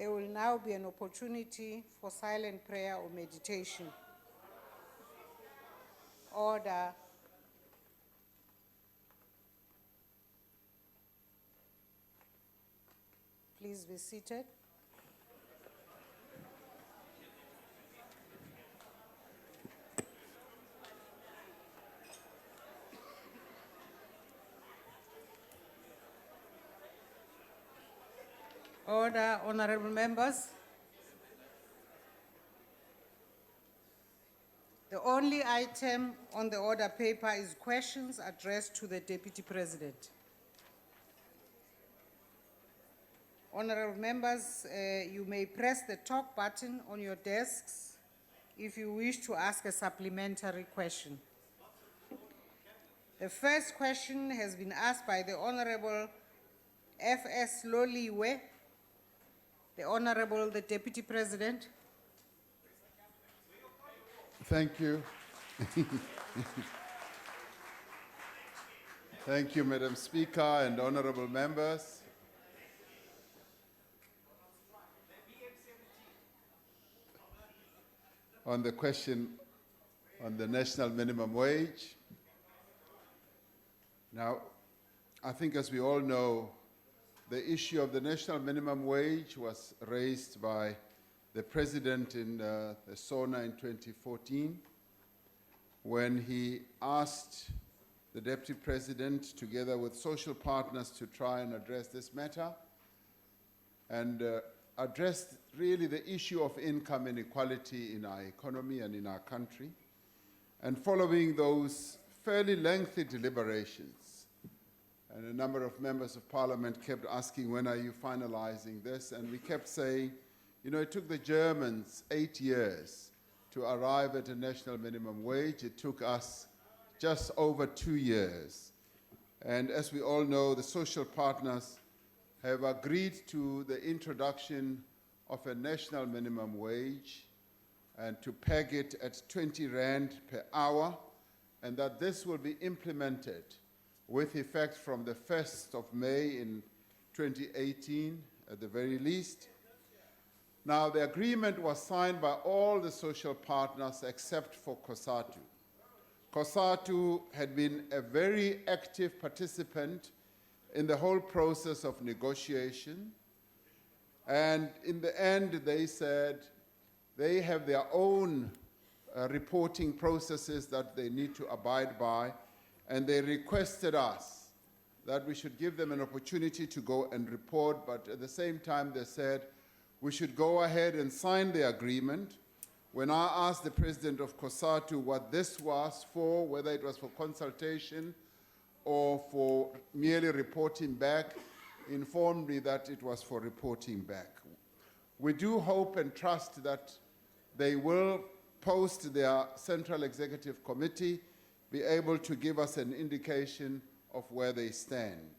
There will now be an opportunity for silent prayer or meditation. Order. Please be seated. Order, honorable members. The only item on the order paper is questions addressed to the Deputy President. Honorable members, you may press the talk button on your desks if you wish to ask a supplementary question. The first question has been asked by the Honorable F.S. Loliwe. The Honorable, the Deputy President. Thank you. Thank you, Madam Speaker and honorable members. On the question on the national minimum wage. Now, I think as we all know, the issue of the national minimum wage was raised by the President in the SONA in 2014 when he asked the Deputy President together with social partners to try and address this matter and address really the issue of income inequality in our economy and in our country. And following those fairly lengthy deliberations, and a number of members of Parliament kept asking, when are you finalizing this? And we kept saying, you know, it took the Germans 8 years to arrive at a national minimum wage. It took us just over 2 years. And as we all know, the social partners have agreed to the introduction of a national minimum wage and to peg it at 20 Rand per hour, and that this will be implemented with effect from the 1st of May in 2018 at the very least. Now, the agreement was signed by all the social partners except for COSATU. COSATU had been a very active participant in the whole process of negotiation, and in the end they said they have their own reporting processes that they need to abide by, and they requested us that we should give them an opportunity to go and report, but at the same time they said we should go ahead and sign the agreement. When I asked the President of COSATU what this was for, whether it was for consultation or for merely reporting back, he informed me that it was for reporting back. We do hope and trust that they will post their Central Executive Committee, be able to give us an indication of where they stand.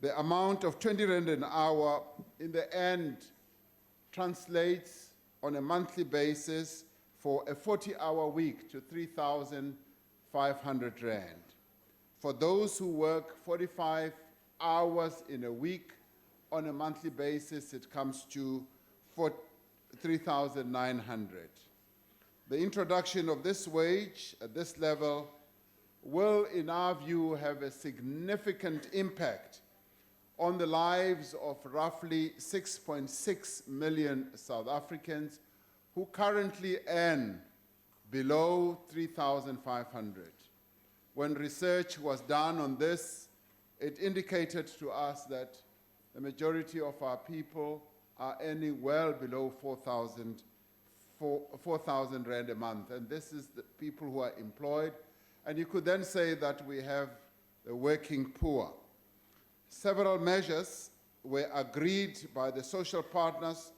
The amount of 20 Rand an hour in the end translates on a monthly basis for a 40-hour week to 3,500 Rand. For those who work 45 hours in a week on a monthly basis, it comes to 3,900. The introduction of this wage at this level will, in our view, have a significant impact on the lives of roughly 6.6 million South Africans who currently earn below 3,500. When research was done on this, it indicated to us that the majority of our people are earning well below 4,000 Rand a month, and this is the people who are employed. And you could then say that we have the working poor. Several measures were agreed by the social partners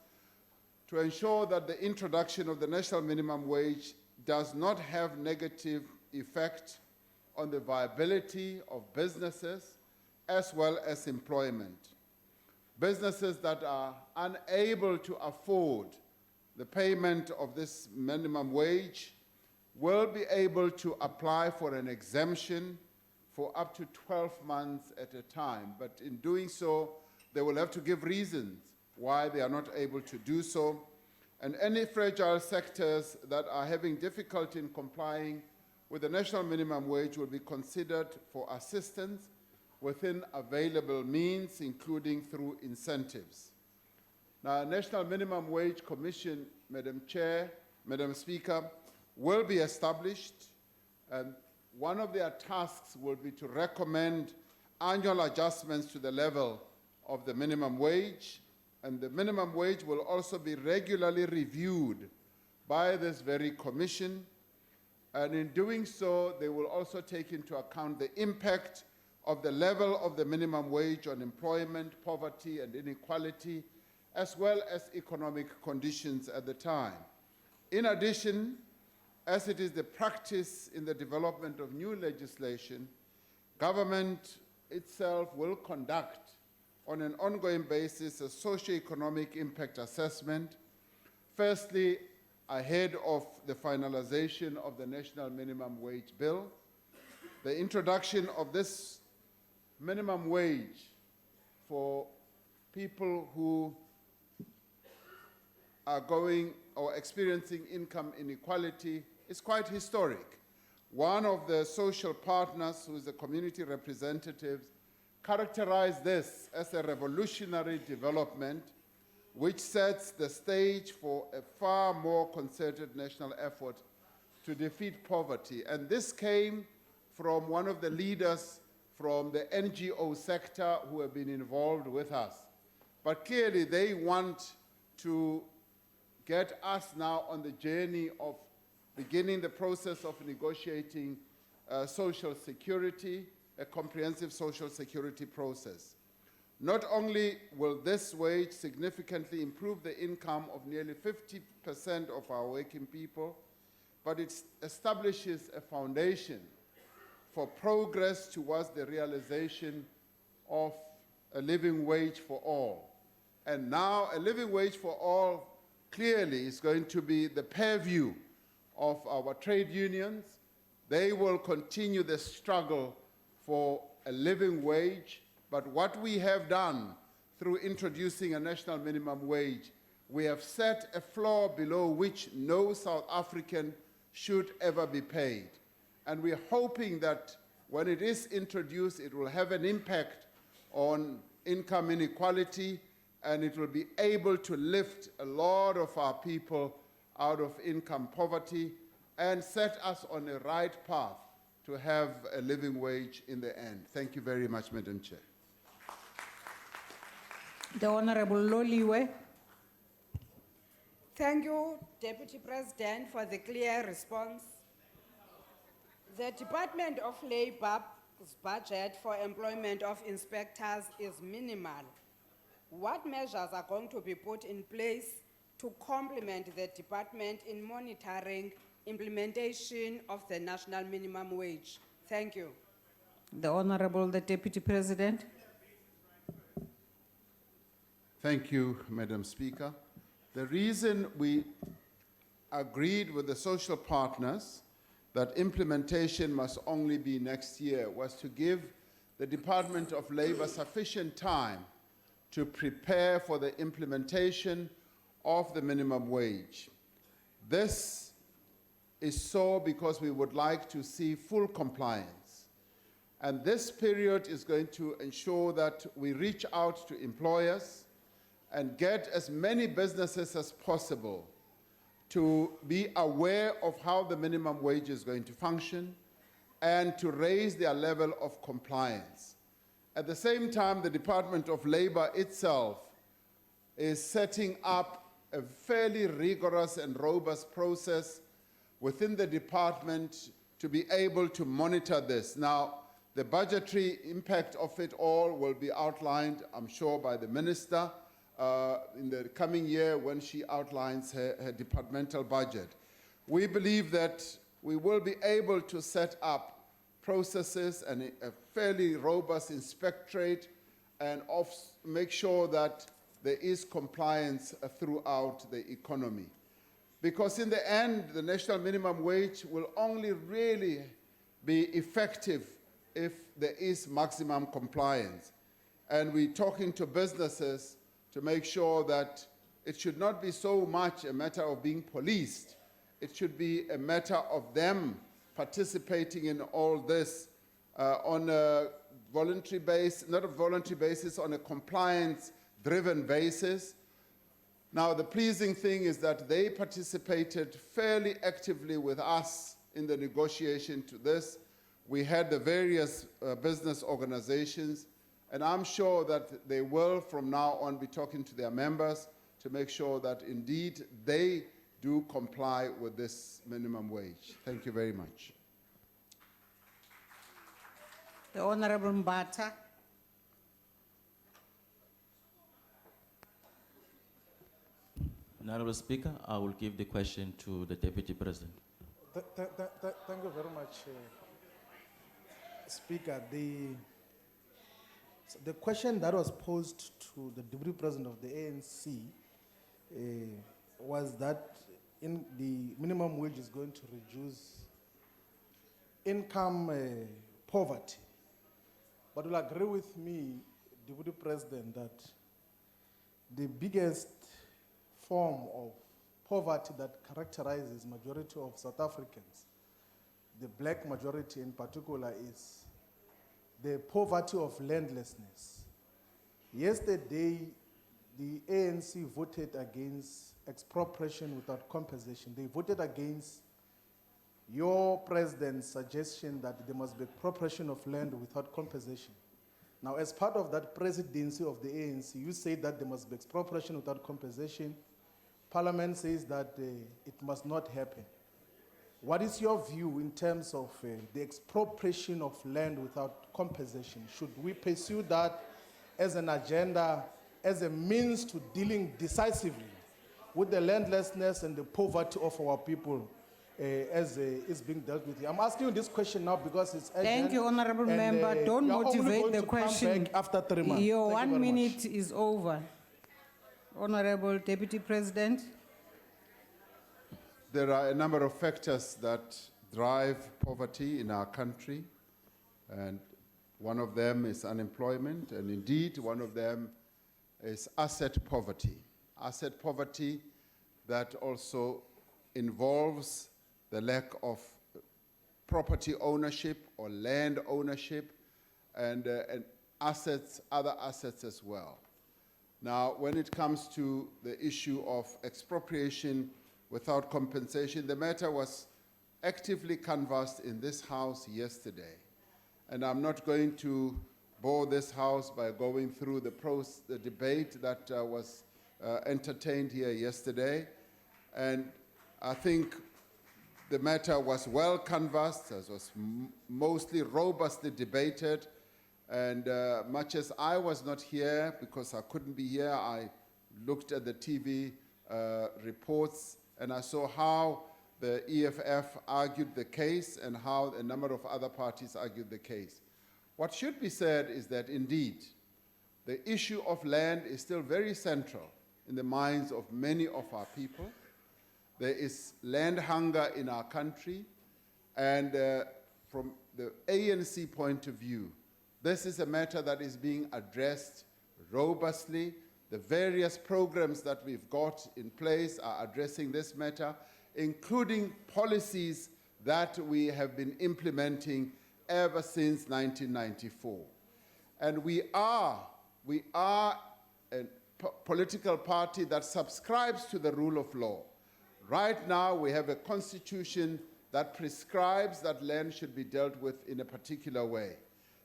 to ensure that the introduction of the national minimum wage does not have negative effect on the viability of businesses as well as employment. Businesses that are unable to afford the payment of this minimum wage will be able to apply for an exemption for up to 12 months at a time. But in doing so, they will have to give reasons why they are not able to do so, and any fragile sectors that are having difficulty in complying with the national minimum wage will be considered for assistance within available means, including through incentives. Now, a National Minimum Wage Commission, Madam Chair, Madam Speaker, will be established, and one of their tasks will be to recommend annual adjustments to the level of the minimum wage, and the minimum wage will also be regularly reviewed by this very commission, and in doing so, they will also take into account the impact of the level of the minimum wage on employment, poverty, and inequality, as well as economic conditions at the time. In addition, as it is the practice in the development of new legislation, government itself will conduct on an ongoing basis a socio-economic impact assessment, firstly ahead of the finalization of the National Minimum Wage Bill. The introduction of this minimum wage for people who are going or experiencing income inequality is quite historic. One of the social partners, who is the community representative, characterized this as a revolutionary development which sets the stage for a far more concerted national effort to defeat poverty. And this came from one of the leaders from the NGO sector who have been involved with us. But clearly they want to get us now on the journey of beginning the process of negotiating social security, a comprehensive social security process. Not only will this wage significantly improve the income of nearly 50% of our working people, but it establishes a foundation for progress towards the realization of a living wage for all. And now a living wage for all clearly is going to be the purview of our trade unions. They will continue the struggle for a living wage, but what we have done through introducing a national minimum wage, we have set a floor below which no South African should ever be paid. And we're hoping that when it is introduced, it will have an impact on income inequality, and it will be able to lift a lot of our people out of income poverty and set us on a right path to have a living wage in the end. Thank you very much, Madam Chair. The Honorable Loliwe. Thank you, Deputy President, for the clear response. The Department of Labour's budget for employment of inspectors is minimal. What measures are going to be put in place to complement the department in monitoring implementation of the national minimum wage? Thank you. The Honorable the Deputy President. Thank you, Madam Speaker. The reason we agreed with the social partners that implementation must only be next year was to give the Department of Labor sufficient time to prepare for the implementation of the minimum wage. This is so because we would like to see full compliance. And this period is going to ensure that we reach out to employers and get as many businesses as possible to be aware of how the minimum wage is going to function and to raise their level of compliance. At the same time, the Department of Labor itself is setting up a fairly rigorous and robust process within the department to be able to monitor this. Now, the budgetary impact of it all will be outlined, I'm sure, by the Minister in the coming year when she outlines her departmental budget. We believe that we will be able to set up processes and a fairly robust inspectorate and make sure that there is compliance throughout the economy. Because in the end, the national minimum wage will only really be effective if there is maximum compliance. And we're talking to businesses to make sure that it should not be so much a matter of being policed. It should be a matter of them participating in all this on a voluntary basis, not a voluntary basis, on a compliance-driven basis. Now, the pleasing thing is that they participated fairly actively with us in the negotiation to this. We had the various business organizations, and I'm sure that they will from now on be talking to their members to make sure that indeed they do comply with this minimum wage. Thank you very much. The Honorable Mbata. Honorable Speaker, I will give the question to the Deputy President. Thank you very much, Speaker. The question that was posed to the Deputy President of the ANC was that in the minimum wage is going to reduce income poverty. But you'll agree with me, Deputy President, that the biggest form of poverty that characterizes majority of South Africans, the black majority in particular, is the poverty of landlessness. Yesterday, the ANC voted against expropriation without compensation. They voted against your president's suggestion that there must be expropriation of land without compensation. Now, as part of that presidency of the ANC, you say that there must be expropriation without compensation. Parliament says that it must not happen. What is your view in terms of the expropriation of land without compensation? Should we pursue that as an agenda, as a means to dealing decisively with the landlessness and the poverty of our people as is being dealt with? I'm asking you this question now because it's urgent. Thank you, Honorable and, Member. Don't you are only motivate going the to come question. back after 3 months. Your Thank you 1 very much. minute is over. Honorable Deputy President. There are a number of factors that drive poverty in our country, and one of them is unemployment, and indeed one of them is asset poverty. Asset poverty that also involves the lack of property ownership or land ownership and assets, other assets as well. Now, when it comes to the issue of expropriation without compensation, the matter was actively canvassed in this House yesterday. And I'm not going to bore this House by going through the debate that was entertained here yesterday. And I think the matter was well canvassed, as was mostly robustly debated. And much as I was not here, because I couldn't be here, I looked at the TV reports and I saw how the EFF argued the case and how a number of other parties argued the case. What should be said is that indeed, the issue of land is still very central in the minds of many of our people. There is land hunger in our country, and from the ANC point of view, this is a matter that is being addressed robustly. The various programs that we've got in place are addressing this matter, including policies that we have been implementing ever since 1994. And we are a political party that subscribes to the rule of law. Right now, we have a constitution that prescribes that land should be dealt with in a particular way.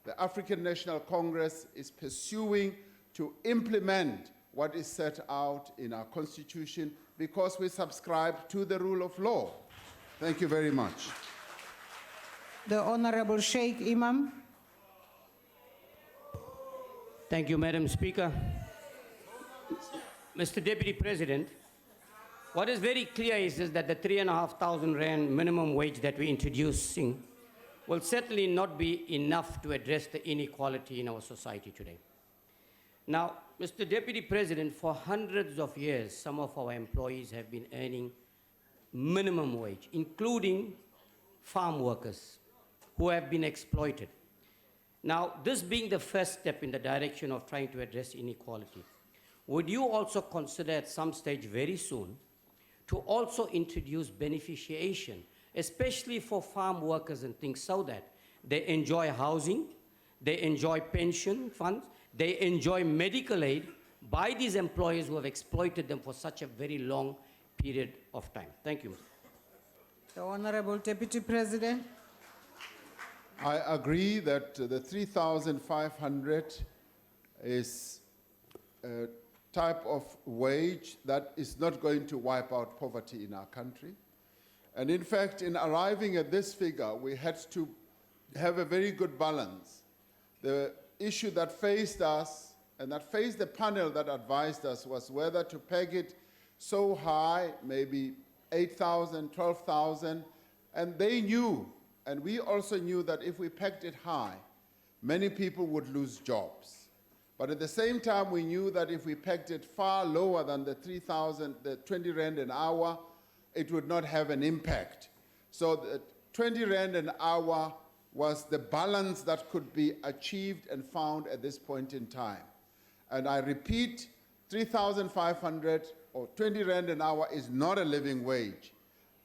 The African National Congress is pursuing to implement what is set out in our constitution because we subscribe to the rule of law. Thank you very much. The Honorable Sheikh Imam. Thank you, Madam Speaker. Mr. Deputy President, what is very clear is that the 3,500 Rand minimum wage that we're introducing will certainly not be enough to address the inequality in our society today. Now, Mr. Deputy President, for hundreds of years, some of our employees have been earning minimum wage, including farm workers who have been exploited. Now, this being the first step in the direction of trying to address inequality, would you also consider at some stage very soon to also introduce beneficiation, especially for farm workers and things, so that they enjoy housing, they enjoy pension funds, they enjoy medical aid by these employers who have exploited them for such a very long period of time? Thank you. The Honorable Deputy President. I agree that the 3,500 is a type of wage that is not going to wipe out poverty in our country. And in fact, in arriving at this figure, we had to have a very good balance. The issue that faced us and that faced the panel that advised us was whether to peg it so high, maybe 8,000, 12,000, and they knew, and we also knew, that if we pegged it high, many people would lose jobs. But at the same time, we knew that if we pegged it far lower than the 3,000, the 20 Rand an hour, it would not have an impact. So the 20 Rand an hour was the balance that could be achieved and found at this point in time. And I repeat, 3,500 or 20 Rand an hour is not a living wage,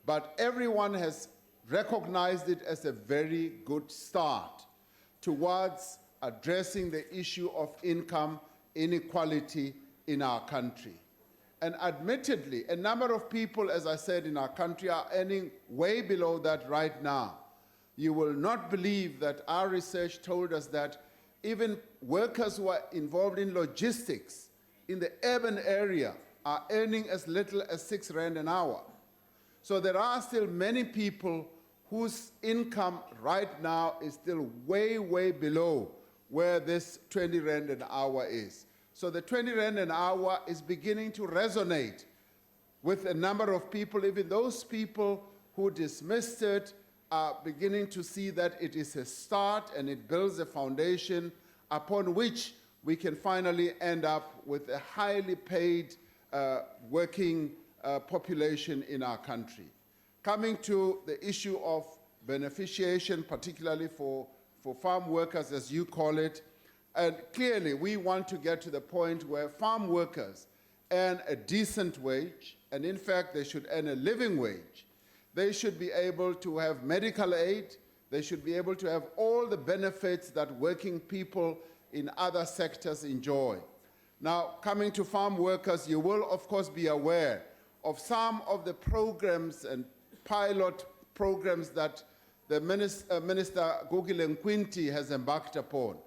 but everyone has recognized it as a very good start towards addressing the issue of income inequality in our country. And admittedly, a number of people, as I said, in our country are earning way below that right now. You will not believe that our research told us that even workers who are involved in logistics in the urban area are earning as little as 6 Rand an hour. So there are still many people whose income right now is still way, way below where this 20 Rand an hour is. So the 20 Rand an hour is beginning to resonate with a number of people. Even those people who dismissed it are beginning to see that it is a start and it builds a foundation upon which we can finally end up with a highly paid working population in our country. Coming to the issue of beneficiation, particularly for farm workers, as you call it, and clearly we want to get to the point where farm workers earn a decent wage, and in fact they should earn a living wage. They should be able to have medical aid, they should be able to have all the benefits that working people in other sectors enjoy. Now, coming to farm workers, you will of course be aware of some of the programs and pilot programs that the Minister Gugile Nkwinti has embarked upon,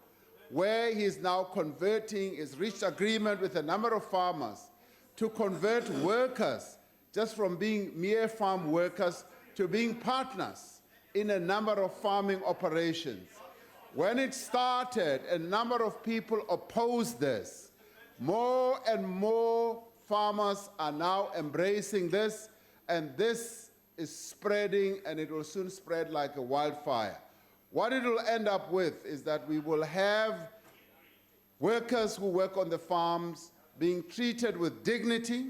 where he is now converting, he's reached agreement with a number of farmers to convert workers just from being mere farm workers to being partners in a number of farming operations. When it started, a number of people opposed this. More and more farmers are now embracing this, and this is spreading, and it will soon spread like a wildfire. What it will end up with is that we will have workers who work on the farms being treated with dignity,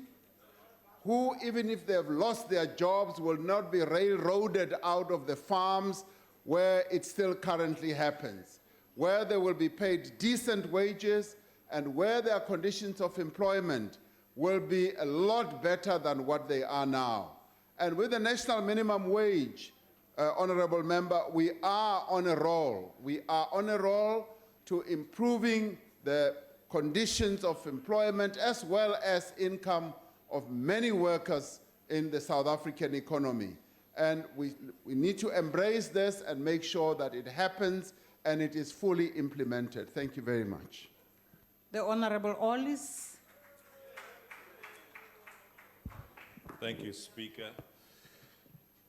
who, even if they have lost their jobs, will not be railroaded out of the farms where it still currently happens, where they will be paid decent wages and where their conditions of employment will be a lot better than what they are now. And with the national minimum wage, Honorable Member, we are on a roll. We are on a roll to improving the conditions of employment as well as income of many workers in the South African economy. And we need to embrace this and make sure that it happens and it is fully implemented. Thank you very much. The Honorable Ollis. Thank you, Speaker.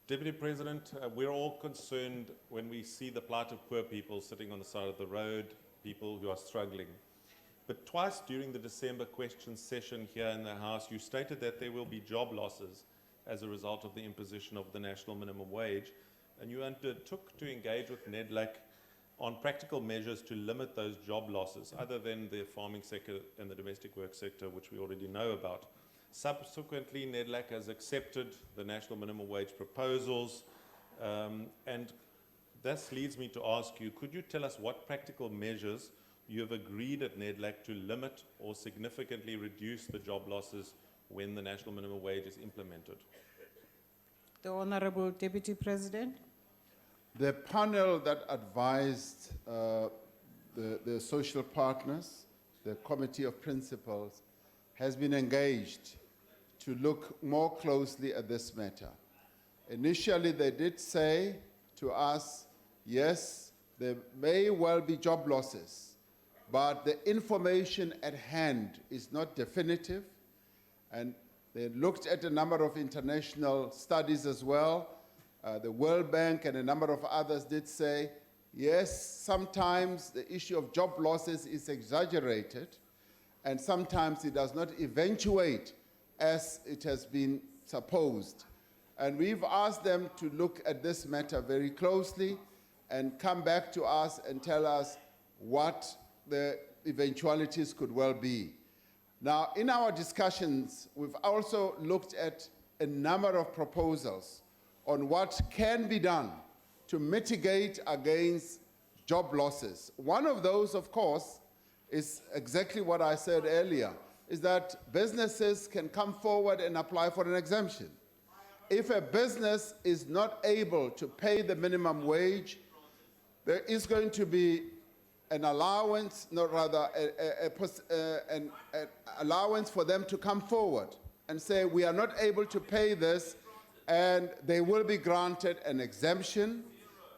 Deputy President, we're all concerned when we see the plight of poor people sitting on the side of the road, people who are struggling. But twice during the December question session here in the House, you stated that there will be job losses as a result of the imposition of the national minimum wage, and you undertook to engage with NEDLAC on practical measures to limit those job losses, other than the farming sector and the domestic work sector, which we already know about. Subsequently, NEDLAC has accepted the national minimum wage proposals, and this leads me to ask you, could you tell us what practical measures you have agreed at NEDLAC to limit or significantly reduce the job losses when the national minimum wage is implemented? The Honorable Deputy President. The panel that advised the social partners, the Committee of Principals, has been engaged to look more closely at this matter. Initially, they did say to us, yes, there may well be job losses, but the information at hand is not definitive, and they looked at a number of international studies as well. The World Bank and a number of others did say, yes, sometimes the issue of job losses is exaggerated, and sometimes it does not eventuate as it has been supposed. And we've asked them to look at this matter very closely and come back to us and tell us what the eventualities could well be. Now, in our discussions, we've also looked at a number of proposals on what can be done to mitigate against job losses. One of those, of course, is exactly what I said earlier, is that businesses can come forward and apply for an exemption. If a business is not able to pay the minimum wage, there is going to be an allowance, no, rather an allowance for them to come forward and say, we are not able to pay this, and they will be granted an exemption,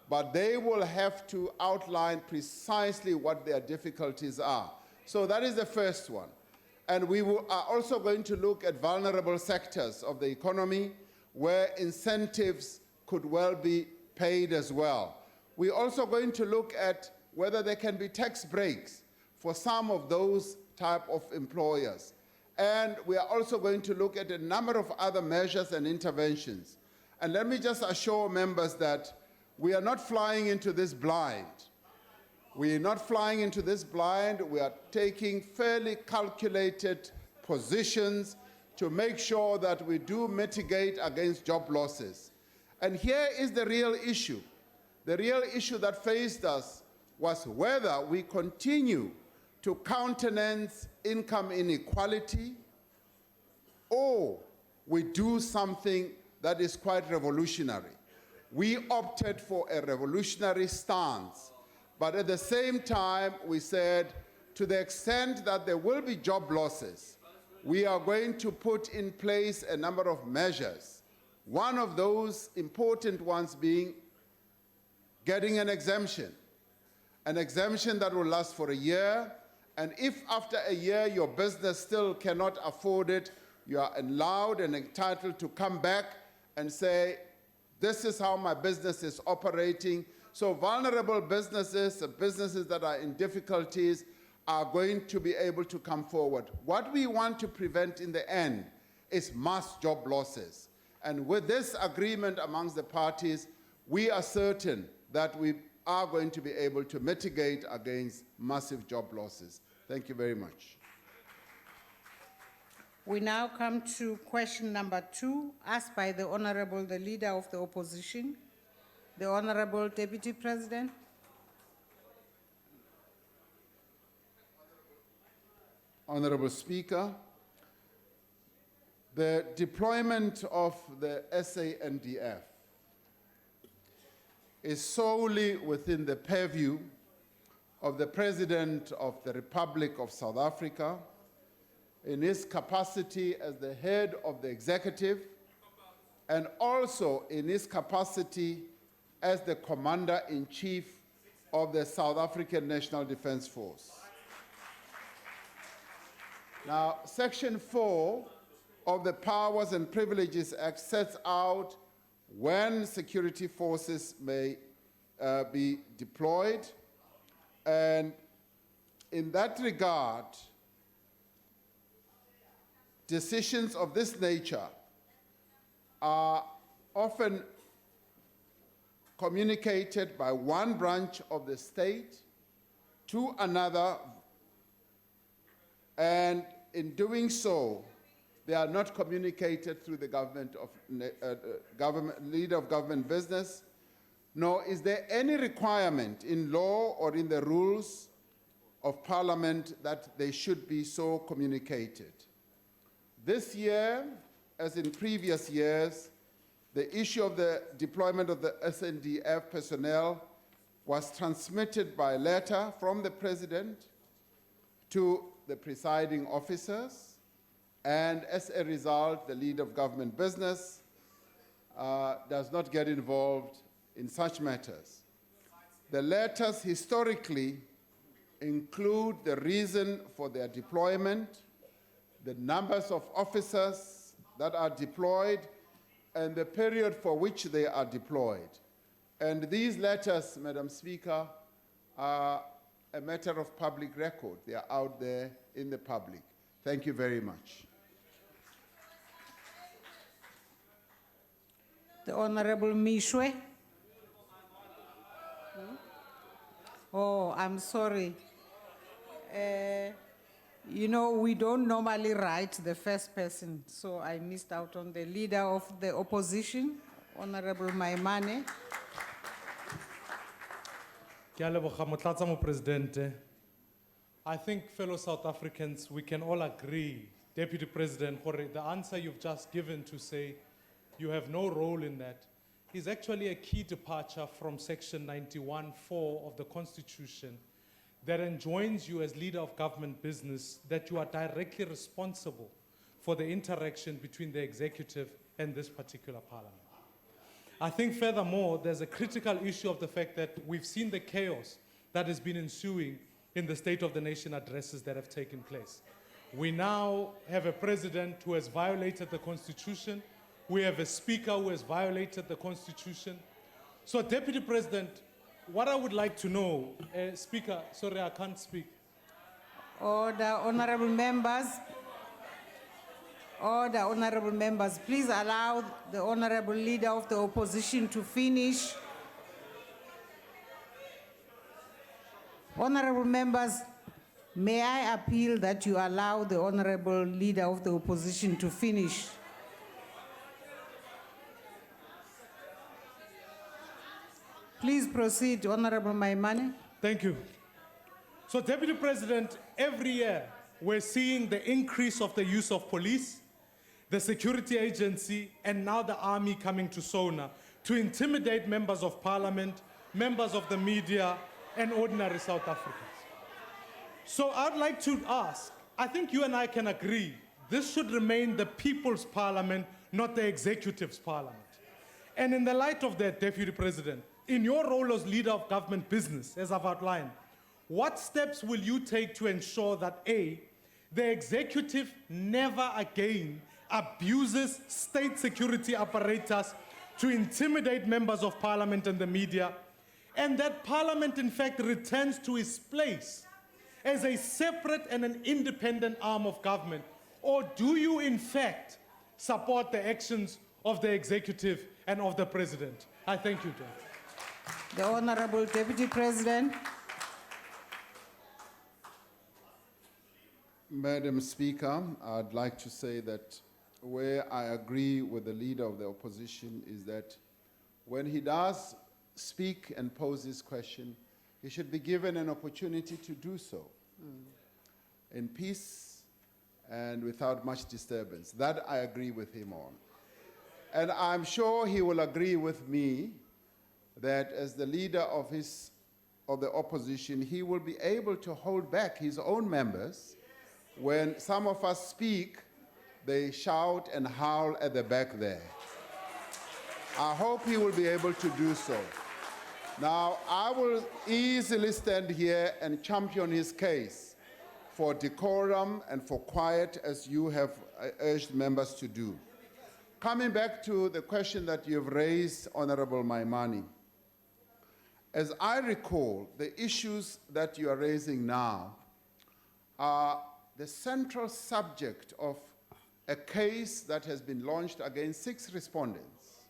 but they will have to outline precisely what their difficulties are. So that is the first one. And we are also going to look at vulnerable sectors of the economy where incentives could well be paid as well. We're also going to look at whether there can be tax breaks for some of those type of employers. And we are also going to look at a number of other measures and interventions. And let me just assure members that we are not flying into this blind. We are not flying into this blind. We are taking fairly calculated positions to make sure that we do mitigate against job losses. And here is the real issue. The real issue that faced us was whether we continue to countenance income inequality or we do something that is quite revolutionary. We opted for a revolutionary stance, but at the same time we said, to the extent that there will be job losses, we are going to put in place a number of measures. One of those important ones being getting an exemption that will last for a year, and if after a year your business still cannot afford it, you are allowed and entitled to come back and say, this is how my business is operating. So vulnerable businesses, businesses that are in difficulties, are going to be able to come forward. What we want to prevent in the end is mass job losses. And with this agreement amongst the parties, we are certain that we are going to be able to mitigate against massive job losses. Thank you very much. We now come to question number 2, asked by the Honorable, the Leader of the Opposition, the Honorable Deputy President. Honorable Speaker, the deployment of the SANDF is solely within the purview of the President of the Republic of South Africa in his capacity as the head of the executive and also in his capacity as the Commander-in-Chief of the South African National Defence Force. Now, Section 4 of the Powers and Privileges Act sets out when security forces may be deployed, and in that regard, decisions of this nature are often communicated by one branch of the state to another, and in doing so, they are not communicated through the leader of government business, nor is there any requirement in law or in the rules of Parliament that they should be so communicated. This year, as in previous years, the issue of the deployment of the SNDF personnel was transmitted by letter from the President to the presiding officers, and as a result, the leader of government business does not get involved in such matters. The letters historically include the reason for their deployment, the numbers of officers that are deployed, and the period for which they are deployed. And these letters, Madam Speaker, are a matter of public record. They are out there in the public. Thank you very much. The Honorable Mishwe. Oh, I'm sorry. You know, we don't normally write the first person, so I missed out on the leader of the opposition, Honorable Maimane. Ke a leboga Motlatsa Mopresidente. I think, fellow South Africans, we can all agree, Deputy President, gore the answer you've just given to say you have no role in that is actually a key departure from Section 91(4) of the Constitution that enjoins you as leader of government business that you are directly responsible for the interaction between the executive and this particular Parliament. I think furthermore, there's a critical issue of the fact that we've seen the chaos that has been ensuing in the State of the Nation addresses that have taken place. We now have a president who has violated the Constitution. We have a speaker who has violated the Constitution. So, Deputy President, what I would like to know, Speaker, sorry, I can't speak. Order, honorable members. Order, honorable members. Please allow the honorable leader of the opposition to finish. Honorable members, may I appeal that you allow the honorable leader of the opposition to finish? Please proceed, Honorable Maimane. Thank you. So, Deputy President, every year we're seeing the increase of the use of police, the security agency, and now the army coming to Sona to intimidate members of Parliament, members of the media, and ordinary South Africans. So I'd like to ask, I think you and I can agree, this should remain the people's parliament, not the executive's parliament. And in the light of that, Deputy President, in your role as leader of government business, as I've outlined, what steps will you take to ensure that A, the executive never again abuses state security apparatus to intimidate members of Parliament and the media, and that Parliament in fact returns to its place as a separate and an independent arm of government? Or do you in fact support the actions of the executive and of the President? I thank you, Judge. The Honorable Deputy President. Madam Speaker, I'd like to say that where I agree with the leader of the opposition is that when he does speak and pose his question, he should be given an opportunity to do so in peace and without much disturbance. That I agree with him on. And I'm sure he will agree with me that as the leader of the opposition, he will be able to hold back his own members. When some of us speak, they shout and howl at the back there. I hope he will be able to do so. Now, I will easily stand here and champion his case for decorum and for quiet, as you have urged members to do. Coming back to the question that you've raised, Honorable Maimane, as I recall, the issues that you are raising now are the central subject of a case that has been launched against 6 respondents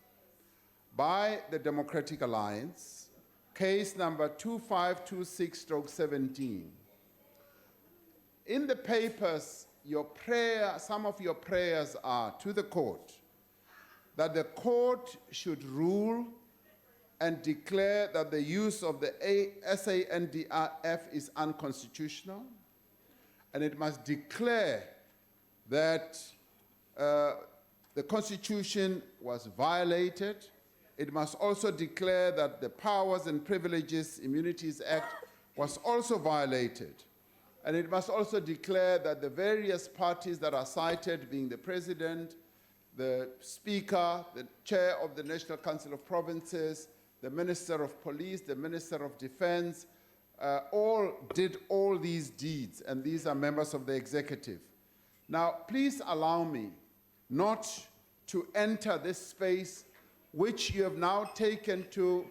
by the Democratic Alliance, case number 2526/17. In the papers, some of your prayers are to the court that the court should rule and declare that the use of the SANDF is unconstitutional, and it must declare that the Constitution was violated. It must also declare that the Powers and Privileges Immunities Act was also violated. And it must also declare that the various parties that are cited, being the President, the Speaker, the Chair of the National Council of Provinces, the Minister of Police, the Minister of Defense, all did all these deeds, and these are members of the executive. Now, please allow me not to enter this space which you have now taken to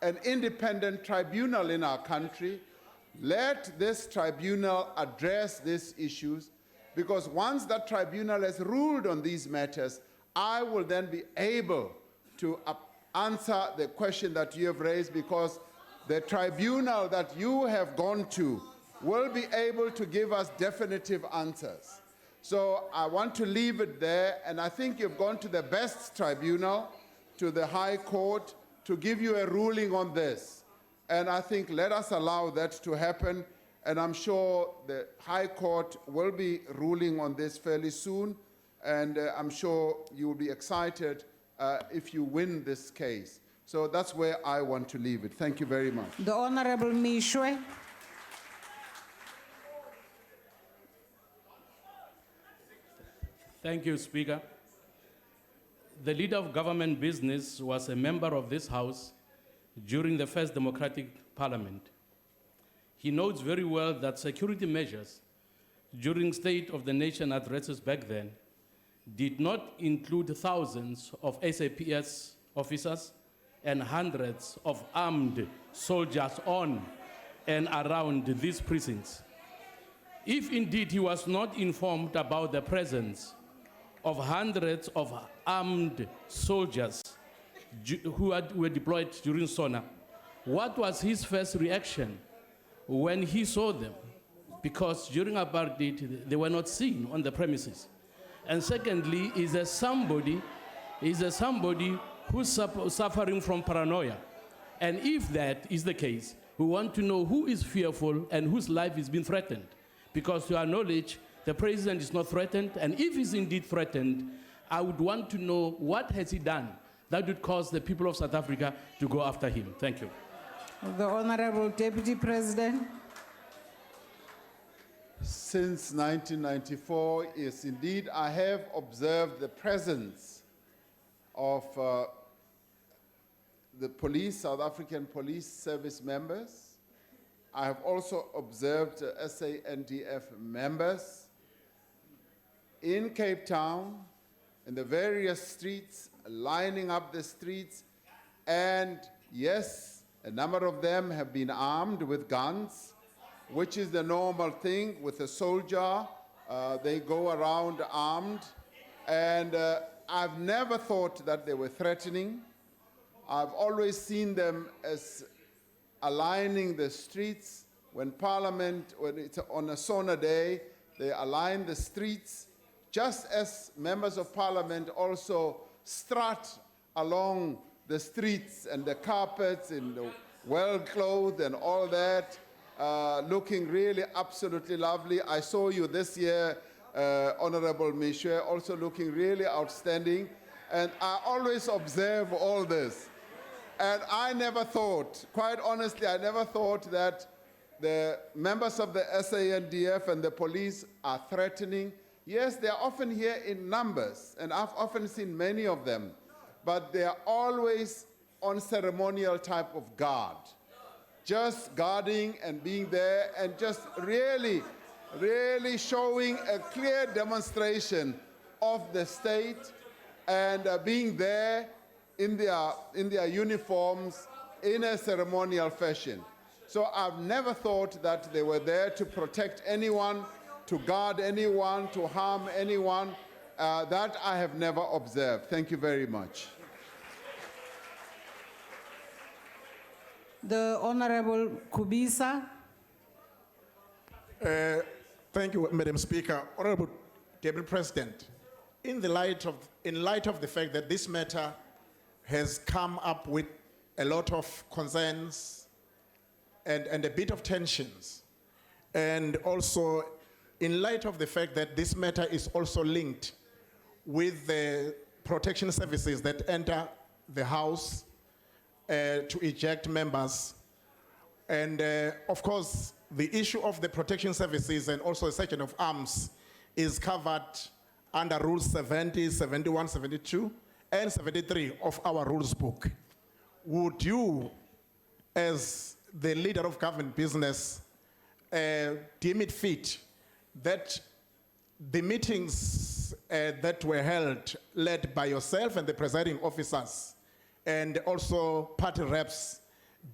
an independent tribunal in our country. Let this tribunal address these issues, because once that tribunal has ruled on these matters, I will then be able to answer the question that you have raised, because the tribunal that you have gone to will be able to give us definitive answers. So I want to leave it there, and I think you've gone to the best tribunal, to the High Court, to give you a ruling on this. And I think let us allow that to happen, and I'm sure the High Court will be ruling on this fairly soon, and I'm sure you will be excited if you win this case. So that's where I want to leave it. Thank you very much. The Honorable Mishwe. Thank you, Speaker. The leader of government business was a member of this House during the first democratic parliament. He knows very well that security measures during State of the Nation addresses back then did not include thousands of SAPS officers and hundreds of armed soldiers on and around these precincts. If indeed he was not informed about the presence of hundreds of armed soldiers who were deployed during SONA, what was his first reaction when he saw them? Because during apartheid, they were not seen on the premises. And secondly, is there somebody who's suffering from paranoia? And if that is the case, we want to know who is fearful and whose life is being threatened. Because to our knowledge, the president is not threatened, and if he's indeed threatened, I would want to know what has he done that would cause the people of South Africa to go after him. Thank you. The Honorable Deputy President. Since 1994, yes, indeed, I have observed the presence of the police, South African Police Service members. I have also observed SANDF members in Cape Town, in the various streets, lining up the streets, and yes, a number of them have been armed with guns, which is the normal thing with a soldier. They go around armed, and I've never thought that they were threatening. I've always seen them as aligning the streets. When it's on a SONA day, they align the streets, just as members of parliament also strut along the streets and the carpets and well-clothed and all that, looking really absolutely lovely. I saw you this year, Honorable Mishwe, also looking really outstanding. And I always observe all this. And I never thought, quite honestly, I never thought that the members of the SANDF and the police are threatening. Yes, they are often here in numbers, and I've often seen many of them, but they are always on ceremonial type of guard, just guarding and being there and just really, really showing a clear demonstration of the state and being there in their uniforms in a ceremonial fashion. So I've never thought that they were there to protect anyone, to guard anyone, to harm anyone. That I have never observed. Thank you very much. The Honorable Kubisa. Thank you, Madam Speaker. Honorable Deputy President, in light of the fact that this matter has come up with a lot of concerns and a bit of tensions. And also, in light of the fact that this matter is also linked with the protection services that enter the House to eject members. And of course, the issue of the protection services and also the section of arms is covered under Rules 70, 71, 72, and 73 of our rules book. Would you, as the leader of government business, deem it fit that the meetings that were held, led by yourself and the presiding officers, and also party reps,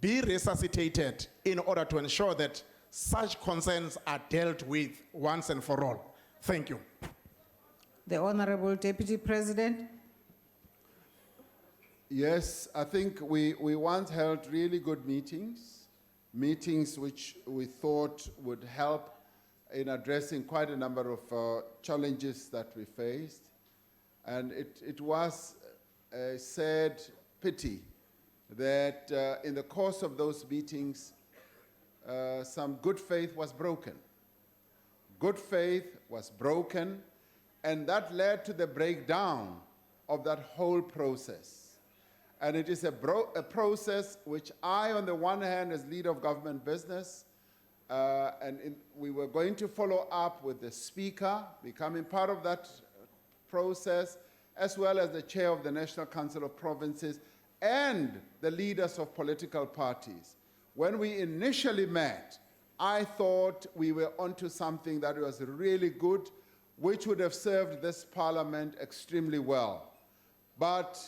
be resuscitated in order to ensure that such concerns are dealt with once and for all? Thank you. The Honorable Deputy President. Yes, I think we once held really good meetings which we thought would help in addressing quite a number of challenges that we faced. And it was a sad pity that in the course of those meetings, some good faith was broken. Good faith was broken, and that led to the breakdown of that whole process. And it is a process which I, on the one hand, as leader of government business, we were going to follow up with the Speaker, becoming part of that process, as well as the Chair of the National Council of Provinces, and the leaders of political parties. When we initially met, I thought we were onto something that was really good, which would have served this Parliament extremely well. But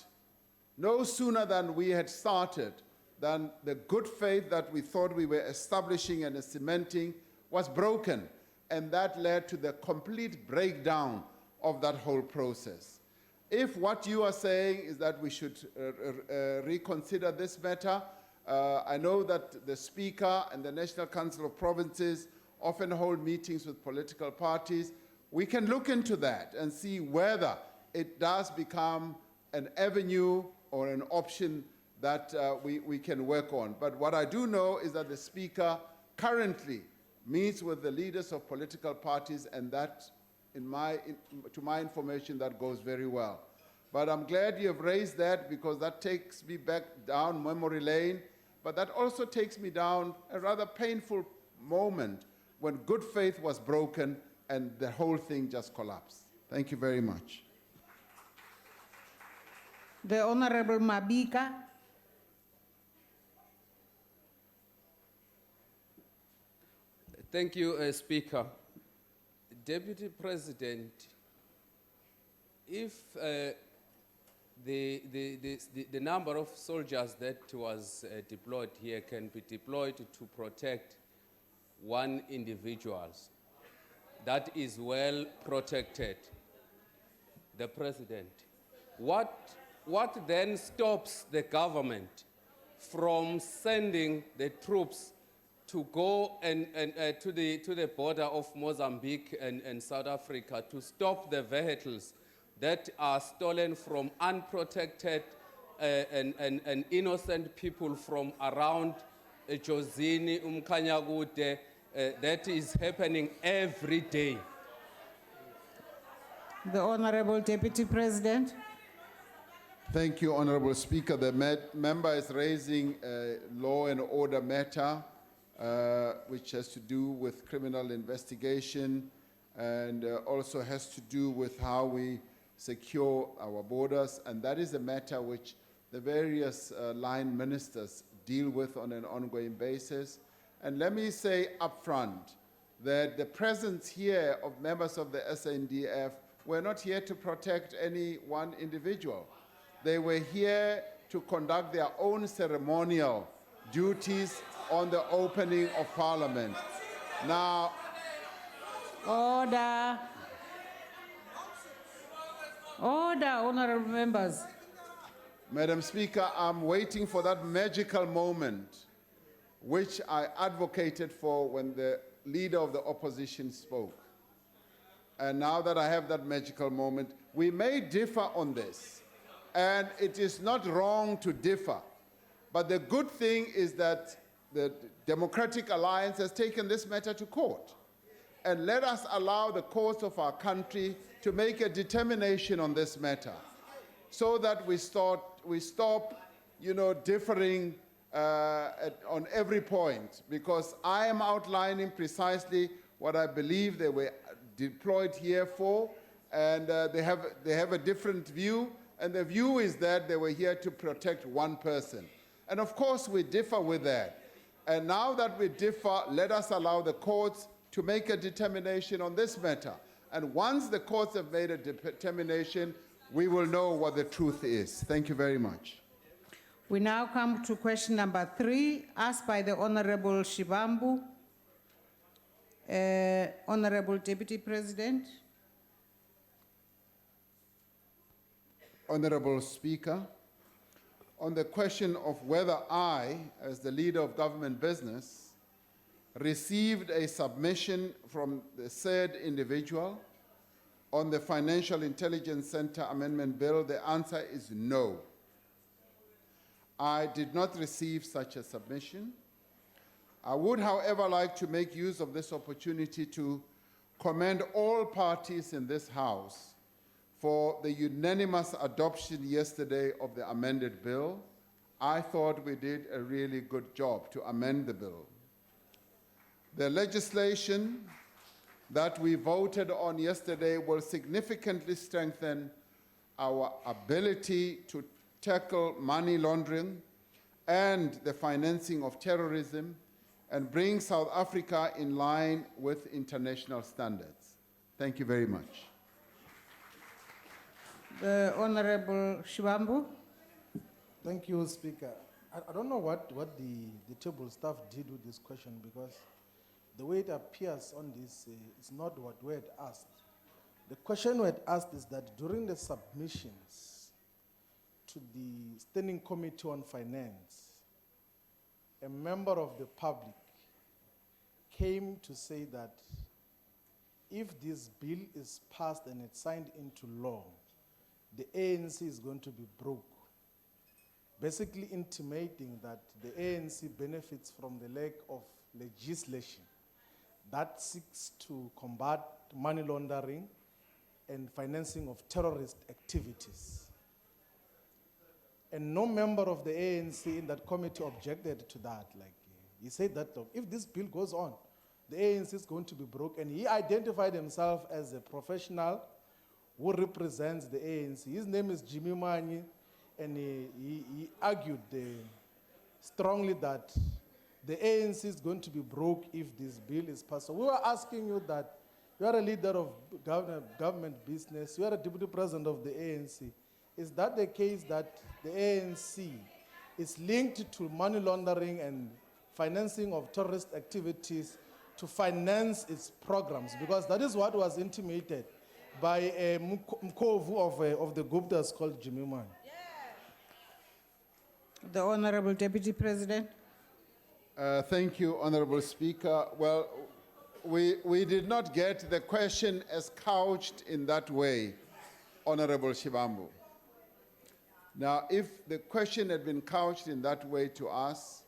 no sooner than we had started, than the good faith that we thought we were establishing and cementing was broken, and that led to the complete breakdown of that whole process. If what you are saying is that we should reconsider this matter, I know that the Speaker and the National Council of Provinces often hold meetings with political parties. We can look into that and see whether it does become an avenue or an option that we can work on. But what I do know is that the Speaker currently meets with the leaders of political parties, and that, to my information, that goes very well. But I'm glad you have raised that, because that takes me back down memory lane, but that also takes me down a rather painful moment when good faith was broken and the whole thing just collapsed. Thank you very much. The Honorable Mabika. Thank you, Speaker. Deputy President, if the number of soldiers that was deployed here can be deployed to protect one individual that is well protected, the President, what then stops the government from sending the troops to go to the border of Mozambique and South Africa to stop the vehicles that are stolen from unprotected and innocent people from around Jozini, Umkanyagude, that is happening every day? The Honorable Deputy President. Thank you, Honorable Speaker. The member is raising a law and order matter which has to do with criminal investigation and also has to do with how we secure our borders, and that is a matter which the various line ministers deal with on an ongoing basis. And let me say up front that the presence here of members of the SNDF were not here to protect any one individual. They were here to conduct their own ceremonial duties on the opening of Parliament. Now, Order. Order, honorable members. Madam Speaker, I'm waiting for that magical moment which I advocated for when the leader of the opposition spoke. And now that I have that magical moment, we may differ on this, and it is not wrong to differ. But the good thing is that the Democratic Alliance has taken this matter to court. And let us allow the courts of our country to make a determination on this matter so that we stop differing on every point, because I am outlining precisely what I believe they were deployed here for, and they have a different view, and the view is that they were here to protect one person. And of course we differ with that. And now that we differ, let us allow the courts to make a determination on this matter. And once the courts have made a determination, we will know what the truth is. Thank you very much. We now come to question number 3, asked by the Honorable Shivambu. Honorable Deputy President. Honorable Speaker, on the question of whether I, as the leader of government business, received a submission from the said individual on the Financial Intelligence Center Amendment Bill, the answer is no. I did not receive such a submission. I would, however, like to make use of this opportunity to commend all parties in this House for the unanimous adoption yesterday of the amended bill. I thought we did a really good job to amend the bill. The legislation that we voted on yesterday will significantly strengthen our ability to tackle money laundering and the financing of terrorism and bring South Africa in line with international standards. Thank you very much. The Honorable Shivambu. Thank you, Speaker. I don't know what the table staff did with this question, because the way it appears on this is not what we had asked. The question we had asked is that during the submissions to the Standing Committee on Finance, a member of the public came to say that if this bill is passed and it's signed into law, the ANC is going to be broke, basically intimating that the ANC benefits from the lack of legislation that seeks to combat money laundering and financing of terrorist activities. And no member of the ANC in that committee objected to that. He said that, look, if this bill goes on, the ANC is going to be broke, and he identified himself as a professional who represents the ANC. His name is Jimmy Manyi, and he argued strongly that the ANC is going to be broke if this bill is passed. So we were asking you that you are a leader of government business, you are a deputy president of the ANC. Is that the case that the ANC is linked to money laundering and financing of terrorist activities to finance its programs? Because that is what was intimated by a Mkovu of the Guptas called Jimmy Man. The Honorable Deputy President. Thank you, Honorable Speaker. Well, we did not get the question as couched in that way, Honorable Shivambu. Now, if the question had been couched in that way to us,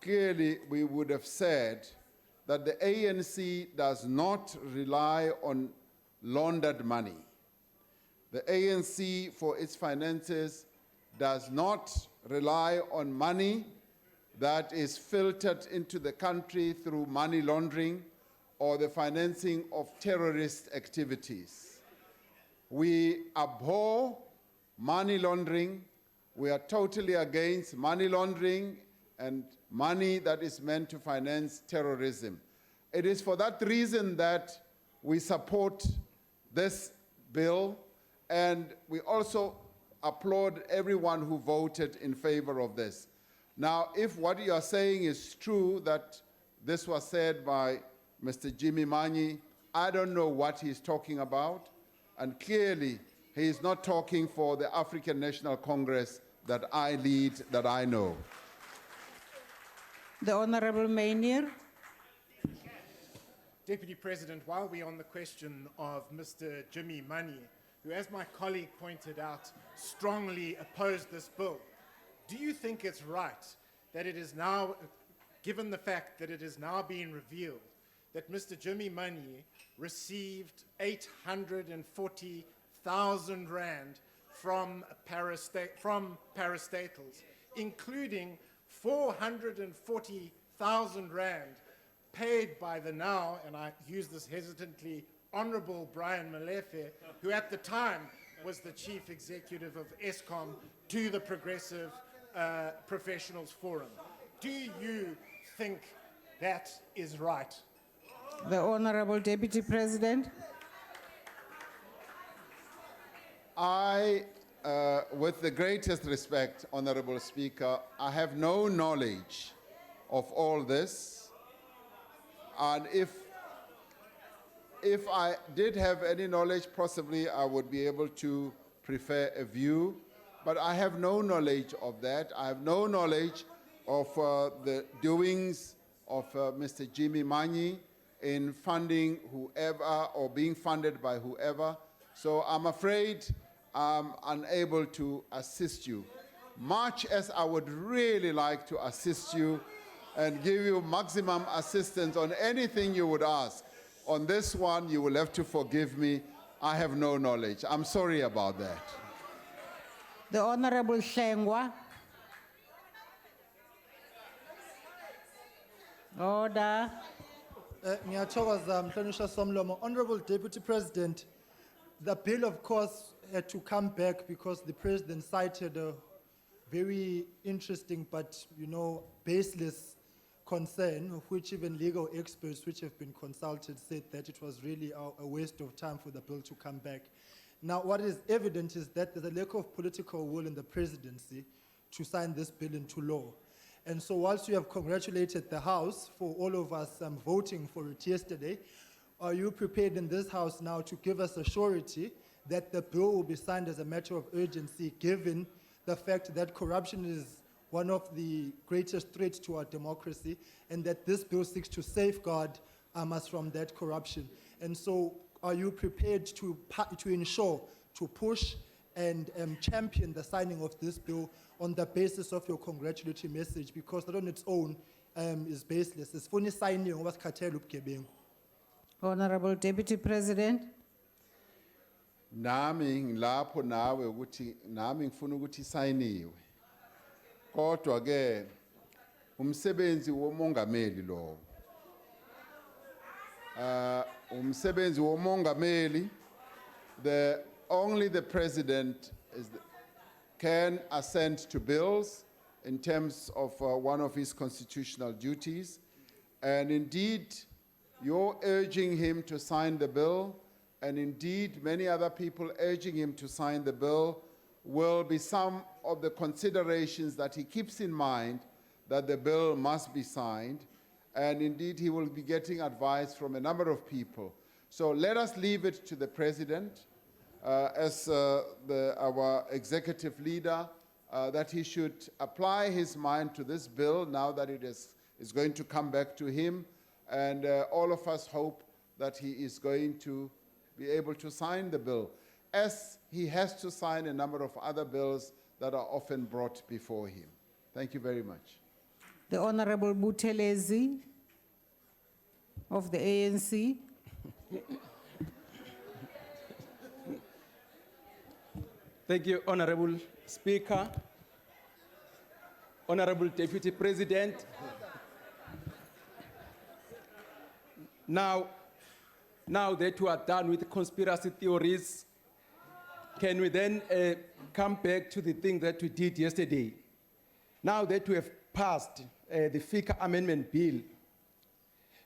clearly we would have said that the ANC does not rely on laundered money. The ANC, for its finances, does not rely on money that is filtered into the country through money laundering or the financing of terrorist activities. We abhor money laundering. We are totally against money laundering and money that is meant to finance terrorism. It is for that reason that we support this bill, and we also applaud everyone who voted in favor of this. Now, if what you are saying is true, that this was said by Mr. Jimmy Manyi, I don't know what he's talking about, and clearly he is not talking for the African National Congress that I lead, that I know. The Honorable Mainir. Deputy President, while we're on the question of Mr. Jimmy Manyi, who, as my colleague pointed out, strongly opposed this bill, do you think it's right that it is now, given the fact that it is now being revealed that Mr. Jimmy Manyi received 840,000 rand from parastatals, including 440,000 rand paid by the now, and I use this hesitantly, Honorable Brian Malefe, who at the time was the chief executive of ESCOM, to the Progressive Professionals Forum. Do you think that is right? The Honorable Deputy President. With the greatest respect, Honorable Speaker, I have no knowledge of all this. And if I did have any knowledge, possibly I would be able to prefer a view. But I have no knowledge of that. I have no knowledge of the doings of Mr. Jimmy Manyi in funding whoever or being funded by whoever. So I'm afraid I'm unable to assist you. Much as I would really like to assist you and give you maximum assistance on anything you would ask, on this one you will have to forgive me. I have no knowledge. I'm sorry about that. The Honorable Shengwa. Order. Ngiyathokoza Mhlonishwa Somlomo. Honorable Deputy President, the bill of course had to come back because the President cited a very interesting but baseless concern, of which even legal experts which have been consulted said that it was really a waste of time for the bill to come back. Now, what is evident is that there's a lack of political will in the presidency to sign this bill into law. And so whilst you have congratulated the House for all of us voting for it yesterday, are you prepared in this House now to give us a surety that the bill will be signed as a matter of urgency, given the fact that corruption is one of the greatest threats to our democracy, and that this bill seeks to safeguard us from that corruption? And so are you prepared to ensure, to push and champion the signing of this bill on the basis of your congratulatory message? Because that on its own is baseless. It's funny signing ngoba sikhathele ubugebengu. Honorable Deputy President. Nami ngilapho nawe ukuthi nami ngifuna ukuthi isayiniwe. Kodwa ke umsebenzi womongameli lo. Umsebenzi womongameli, only the president can assent to bills in terms of one of his constitutional duties. And indeed, you're urging him to sign the bill, and indeed many other people urging him to sign the bill will be some of the considerations that he keeps in mind, that the bill must be signed. And indeed, he will be getting advice from a number of people. So let us leave it to the president as our executive leader, that he should apply his mind to this bill now that it is going to come back to him. And all of us hope that he is going to be able to sign the bill, as he has to sign a number of other bills that are often brought before him. Thank you very much. The Honorable Buthelezi of the ANC. Thank you, Honorable Speaker, Honorable Deputy President. Now that we are done with conspiracy theories, can we then come back to the thing that we did yesterday? Now that we have passed the FICA Amendment Bill,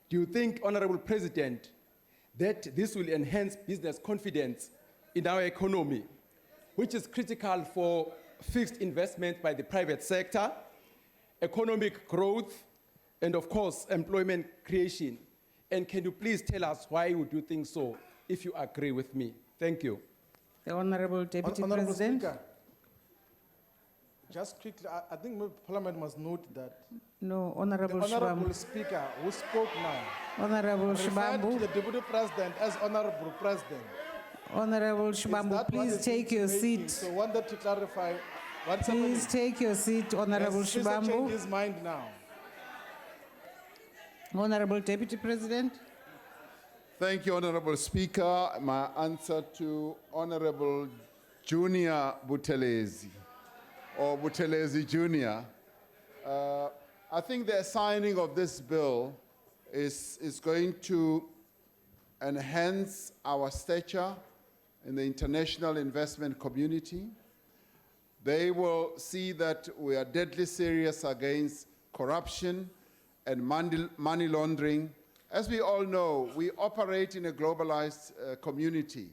do you think, Honorable President, that this will enhance business confidence in our economy, which is critical for fixed investment by the private sector, economic growth, and of course, employment creation? And can you please tell us why you do think so, if you agree with me? Thank you. The Honorable Deputy Honorable President. Speaker, just quickly, I think Parliament must note that No, Honorable the Honorable Shibambu. Speaker who spoke now Honorable referred to Shibambu. the Deputy President as Honorable President. Honorable Is Shibambu, that what please is take your insinuating? seat. So I wanted to clarify What's Please happening? take your seat, Honorable Has Sissa changed Shibambu. his mind now? Honorable Deputy President. Thank you, Honorable Speaker. My answer to Honorable Junior Buthelezi, or Buthelezi Junior. I think the signing of this bill is going to enhance our stature in the international investment community. They will see that we are deadly serious against corruption and money laundering. As we all know, we operate in a globalized community.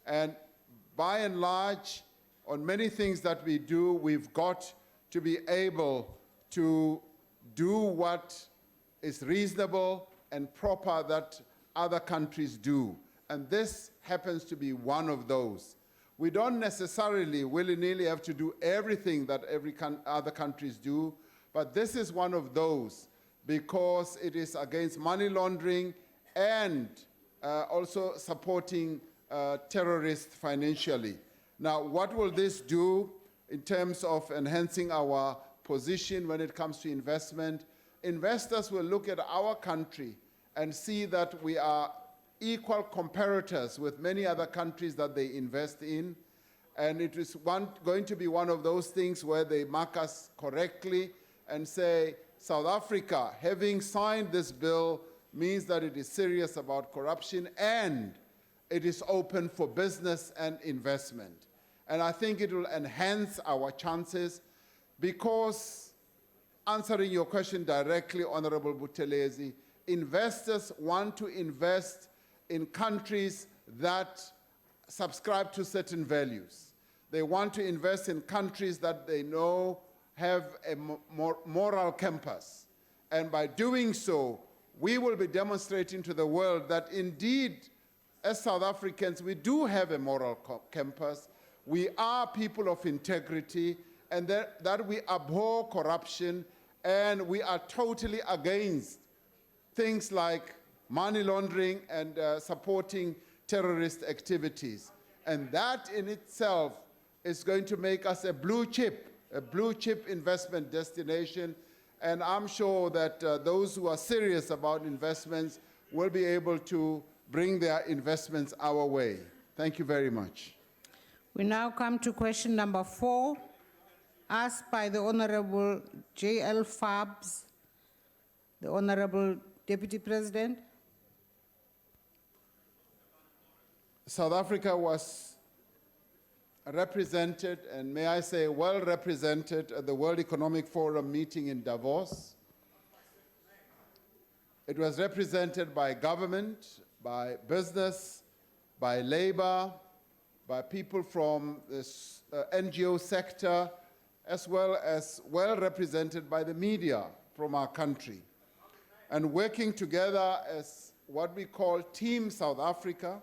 And by and large, on many things that we do, we've got to be able to do what is reasonable and proper that other countries do. And this happens to be one of those. We don't necessarily willy-nilly have to do everything that other countries do, but this is one of those because it is against money laundering and also supporting terrorists financially. Now, what will this do in terms of enhancing our position when it comes to investment? Investors will look at our country and see that we are equal comparators with many other countries that they invest in. And it is going to be one of those things where they mark us correctly and say, South Africa, having signed this bill, means that it is serious about corruption and it is open for business and investment. And I think it will enhance our chances because, answering your question directly, Honorable Buthelezi, investors want to invest in countries that subscribe to certain values. They want to invest in countries that they know have a moral compass. And by doing so, we will be demonstrating to the world that indeed, as South Africans, we do have a moral compass. We are people of integrity, and that we abhor corruption, and we are totally against things like money laundering and supporting terrorist activities. And that in itself is going to make us a blue chip investment destination. And I'm sure that those who are serious about investments will be able to bring their investments our way. Thank you very much. We now come to question number 4, asked by the Honorable J.L. Fabs, the Honorable Deputy President. South Africa was represented, and may I say well represented, at the World Economic Forum meeting in Davos. It was represented by government, by business, by labor, by people from the NGO sector, as well represented by the media from our country. And working together as what we call Team South Africa,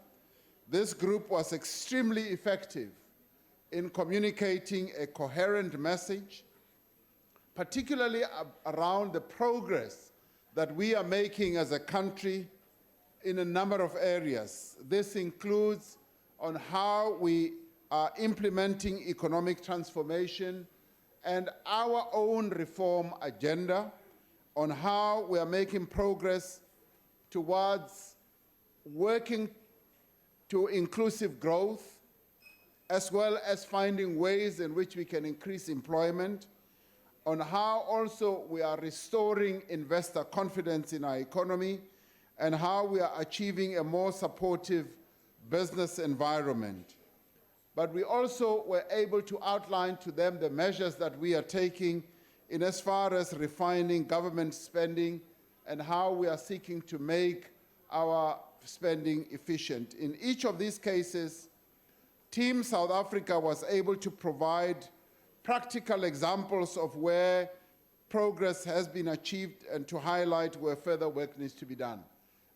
this group was extremely effective in communicating a coherent message, particularly around the progress that we are making as a country in a number of areas. This includes on how we are implementing economic transformation and our own reform agenda, on how we are making progress towards working to inclusive growth, as well as finding ways in which we can increase employment, on how also we are restoring investor confidence in our economy, and how we are achieving a more supportive business environment. But we also were able to outline to them the measures that we are taking in as far as refining government spending and how we are seeking to make our spending efficient. In each of these cases, Team South Africa was able to provide practical examples of where progress has been achieved and to highlight where further work needs to be done.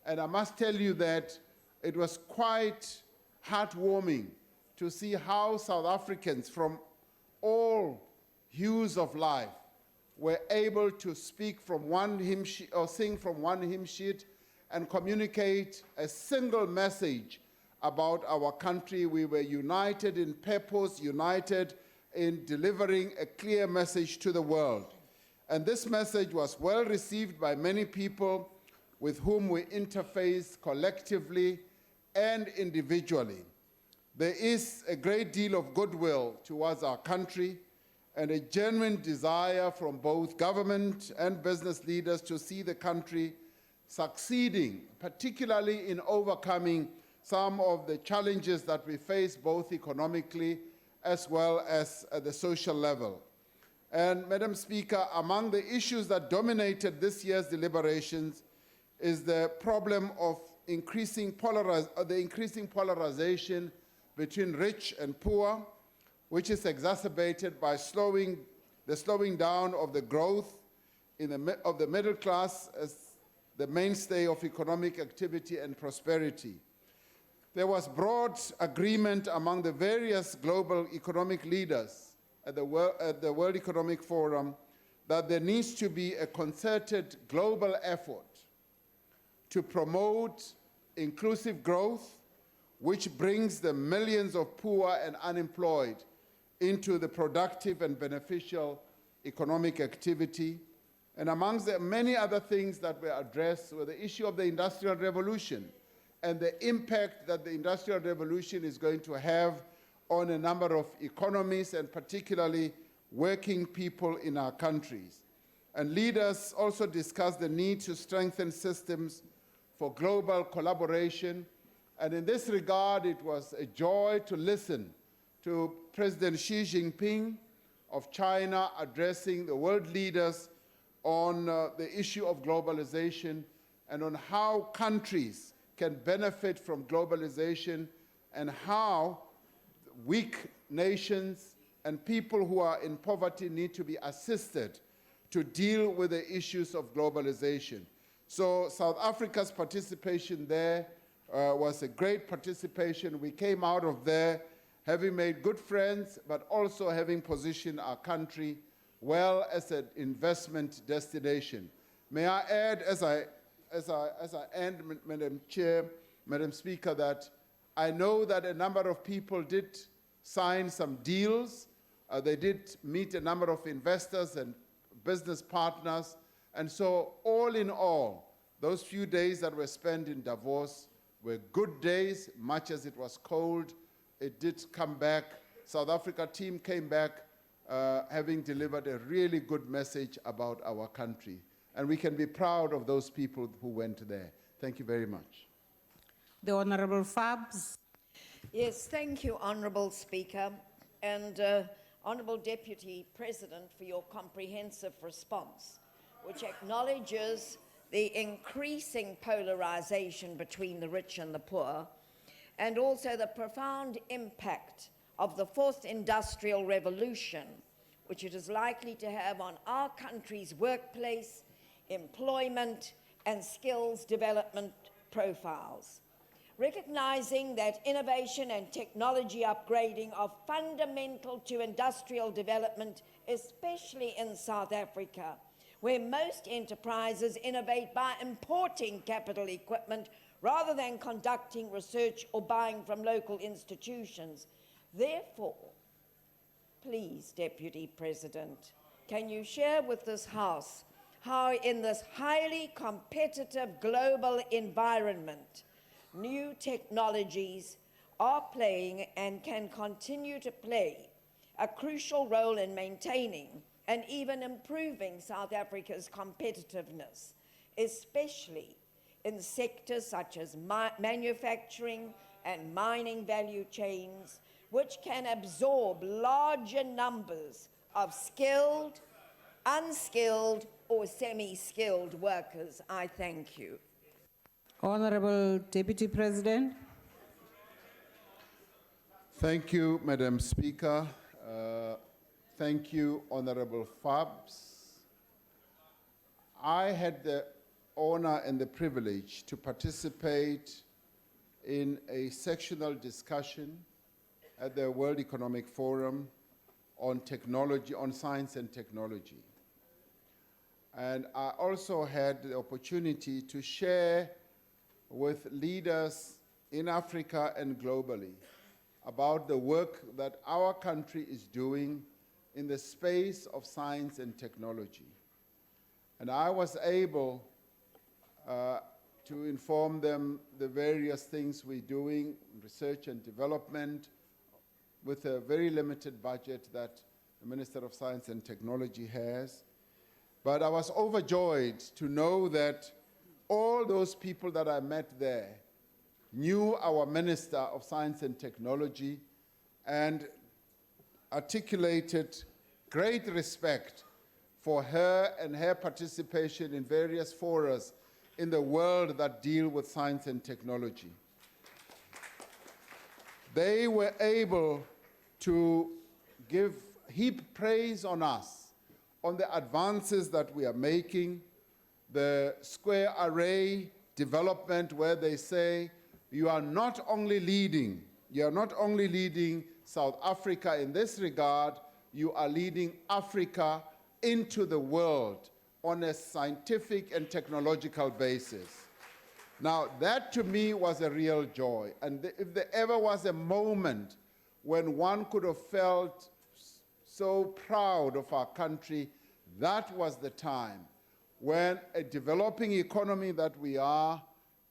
And I must tell you that it was quite heartwarming to see how South Africans from all hues of life were able to speak from one hymn sheet or sing from one hymn sheet and communicate a single message about our country. We were united in purpose, united in delivering a clear message to the world. And this message was well received by many people with whom we interface collectively and individually. There is a great deal of goodwill towards our country and a genuine desire from both government and business leaders to see the country succeeding, particularly in overcoming some of the challenges that we face both economically as well as at the social level. And Madam Speaker, among the issues that dominated this year's deliberations is the problem of the increasing polarization between rich and poor, which is exacerbated by the slowing down of the growth of the middle class as the mainstay of economic activity and prosperity. There was broad agreement among the various global economic leaders at the World Economic Forum that there needs to be a concerted global effort to promote inclusive growth, which brings the millions of poor and unemployed into the productive and beneficial economic activity. And amongst the many other things that were addressed were the issue of the Industrial Revolution and the impact that the Industrial Revolution is going to have on a number of economies and particularly working people in our countries. And leaders also discussed the need to strengthen systems for global collaboration. And in this regard, it was a joy to listen to President Xi Jinping of China addressing the world leaders on the issue of globalization and on how countries can benefit from globalization and how weak nations and people who are in poverty need to be assisted to deal with the issues of globalization. So South Africa's participation there was a great participation. We came out of there having made good friends, but also having positioned our country well as an investment destination. May I add, as I end, Madam Chair, Madam Speaker, that I know that a number of people did sign some deals. They did meet a number of investors and business partners. And so all in all, those few days that were spent in Davos were good days, much as it was cold. It did come back. South Africa team came back having delivered a really good message about our country. And we can be proud of those people who went there. Thank you very much. The Honorable Fabs. Yes, thank you, Honourable Speaker, and Honourable Deputy President for your comprehensive response, which acknowledges the increasing polarisation between the rich and the poor, and also the profound impact of the fourth industrial revolution, which it is likely to have on our country's workplace, employment, and skills development profiles. Recognizing that innovation and technology upgrading are fundamental to industrial development, especially in South Africa, where most enterprises innovate by importing capital equipment rather than conducting research or buying from local institutions. Therefore, please, Deputy President, can you share with this House how in this highly competitive global environment, new technologies are playing and can continue to play a crucial role in maintaining and even improving South Africa's competitiveness, especially in sectors such as manufacturing and mining value chains, which can absorb larger numbers of skilled, unskilled, or semi-skilled workers. I thank you. Honorable Deputy President. Thank you, Madam Speaker. Thank you, Honorable Fabs. I had the honor and the privilege to participate in a sectional discussion at the World Economic Forum on technology, on science and technology. And I also had the opportunity to share with leaders in Africa and globally about the work that our country is doing in the space of science and technology. And I was able to inform them the various things we're doing, research and development, with a very limited budget that the Minister of Science and Technology has. But I was overjoyed to know that all those people that I met there knew our Minister of Science and Technology and articulated great respect for her and her participation in various forums in the world that deal with science and technology. They were able to heap praise on us, on the advances that we are making, the square array development where they say, you are not only leading South Africa in this regard, you are leading Africa into the world on a scientific and technological basis. Now, that to me was a real joy. And if there ever was a moment when one could have felt so proud of our country, that was the time when a developing economy that we are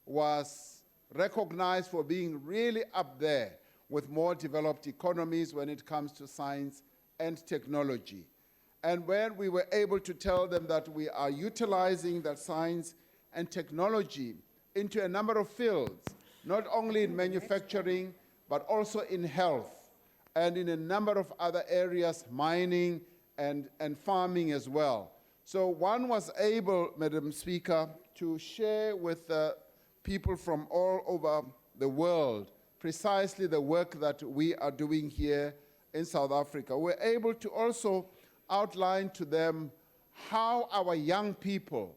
was recognized for being really up there with more developed economies when it comes to science and technology. And when we were able to tell them that we are utilizing that science and technology into a number of fields, not only in manufacturing, but also in health and in a number of other areas, mining and farming as well. So one was able, Madam Speaker, to share with people from all over the world precisely the work that we are doing here in South Africa. We're able to also outline to them how our young people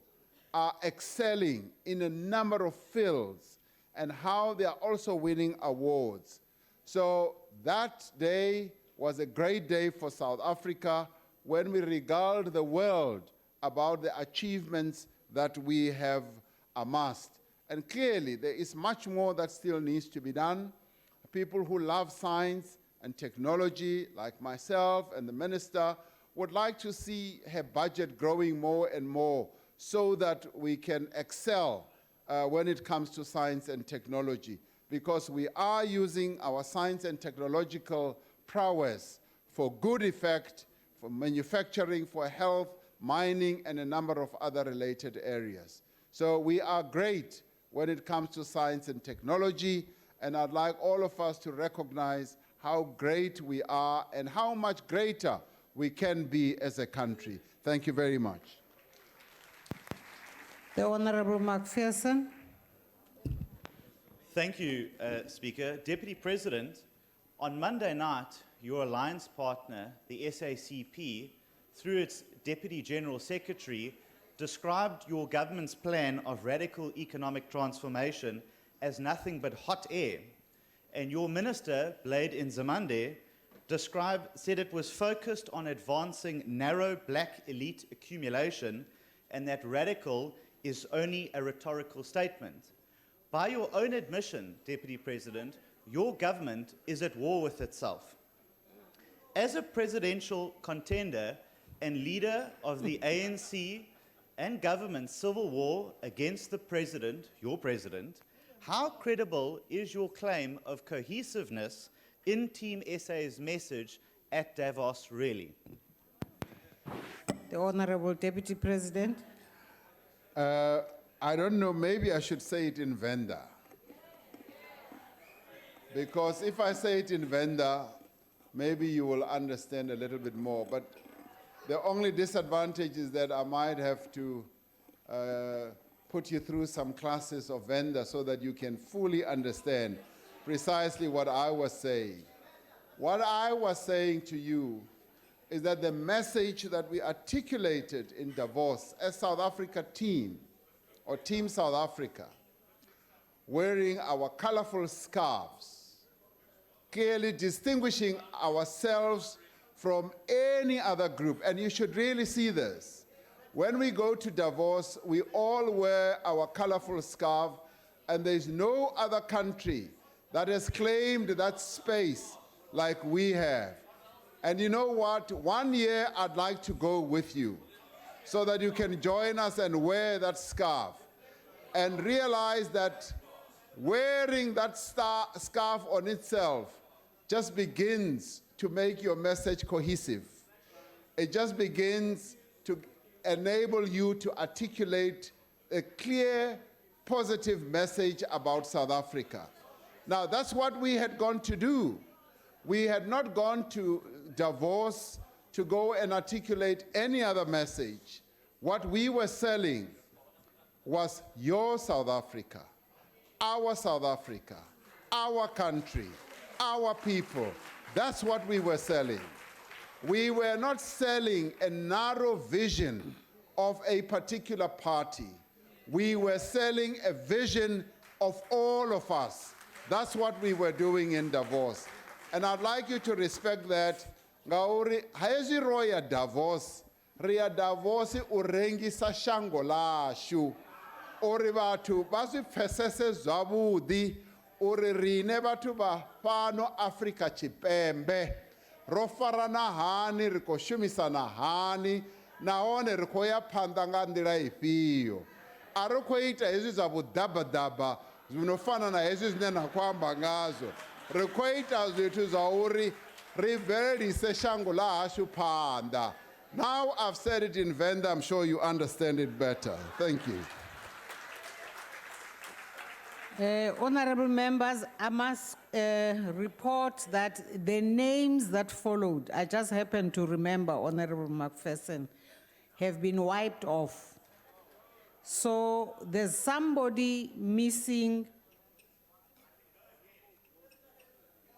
are excelling in a number of fields and how they are also winning awards. So that day was a great day for South Africa when we regaled the world about the achievements that we have amassed. And clearly, there is much more that still needs to be done. People who love science and technology, like myself and the minister, would like to see her budget growing more and more so that we can excel when it comes to science and technology, because we are using our science and technological prowess for good effect, for manufacturing, for health, mining, and a number of other related areas. So we are great when it comes to science and technology, and I'd like all of us to recognize how great we are and how much greater we can be as a country. Thank you very much. The Honorable McPherson. Thank you, Speaker. Deputy President, on Monday night, your alliance partner, the SACP, through its Deputy General Secretary, described your government's plan of radical economic transformation as nothing but hot air. And your minister, Blade Nzimande, said it was focused on advancing narrow black elite accumulation and that radical is only a rhetorical statement. By your own admission, Deputy President, your government is at war with itself. As a presidential contender and leader of the ANC and government's civil war against the president, your president, how credible is your claim of cohesiveness in Team SA's message at Davos, really? The Honorable Deputy President. I don't know, maybe I should say it in Venda. Because if I say it in Venda, maybe you will understand a little bit more. But the only disadvantage is that I might have to put you through some classes of Venda so that you can fully understand precisely what I was saying. What I was saying to you is that the message that we articulated in Davos as South Africa team, or Team South Africa, wearing our colorful scarves, clearly distinguishing ourselves from any other group. And you should really see this. When we go to Davos, we all wear our colorful scarf, and there's no other country that has claimed that space like we have. And you know what? 1 year I'd like to go with you so that you can join us and wear that scarf and realize that wearing that scarf on itself just begins to make your message cohesive. It just begins to enable you to articulate a clear, positive message about South Africa. Now, that's what we had gone to do. We had not gone to Davos to go and articulate any other message. What we were selling was your South Africa, our country, our people. That's what we were selling. We were not selling a narrow vision of a particular party. We were selling a vision of all of us. That's what we were doing in Davos. And I'd like you to respect that. Ngauri haezi roya Davos, ria Davos urengisa shango lashu. Ori batho ba se pfesese zwavhudi uri rine batho ba fhano Afrika Tshipembe ro farana hani ri khou shumisana hani nahone ri khou ya phanḓa nga nḓila ifhio. A ri khou ita hezwi zwa vhuḓabadaba zwino fana na hezwi zwine na khou amba ngazwo. Ri khou ita zwithu zwa uri ri bvelise shango ḽa hashu phanḓa. Now I've said it in Venda, I'm sure you understand it better. Thank you. Honorable members, I must report that the names that followed, I just happen to remember Honorable McPherson, have been wiped off. So there's somebody missing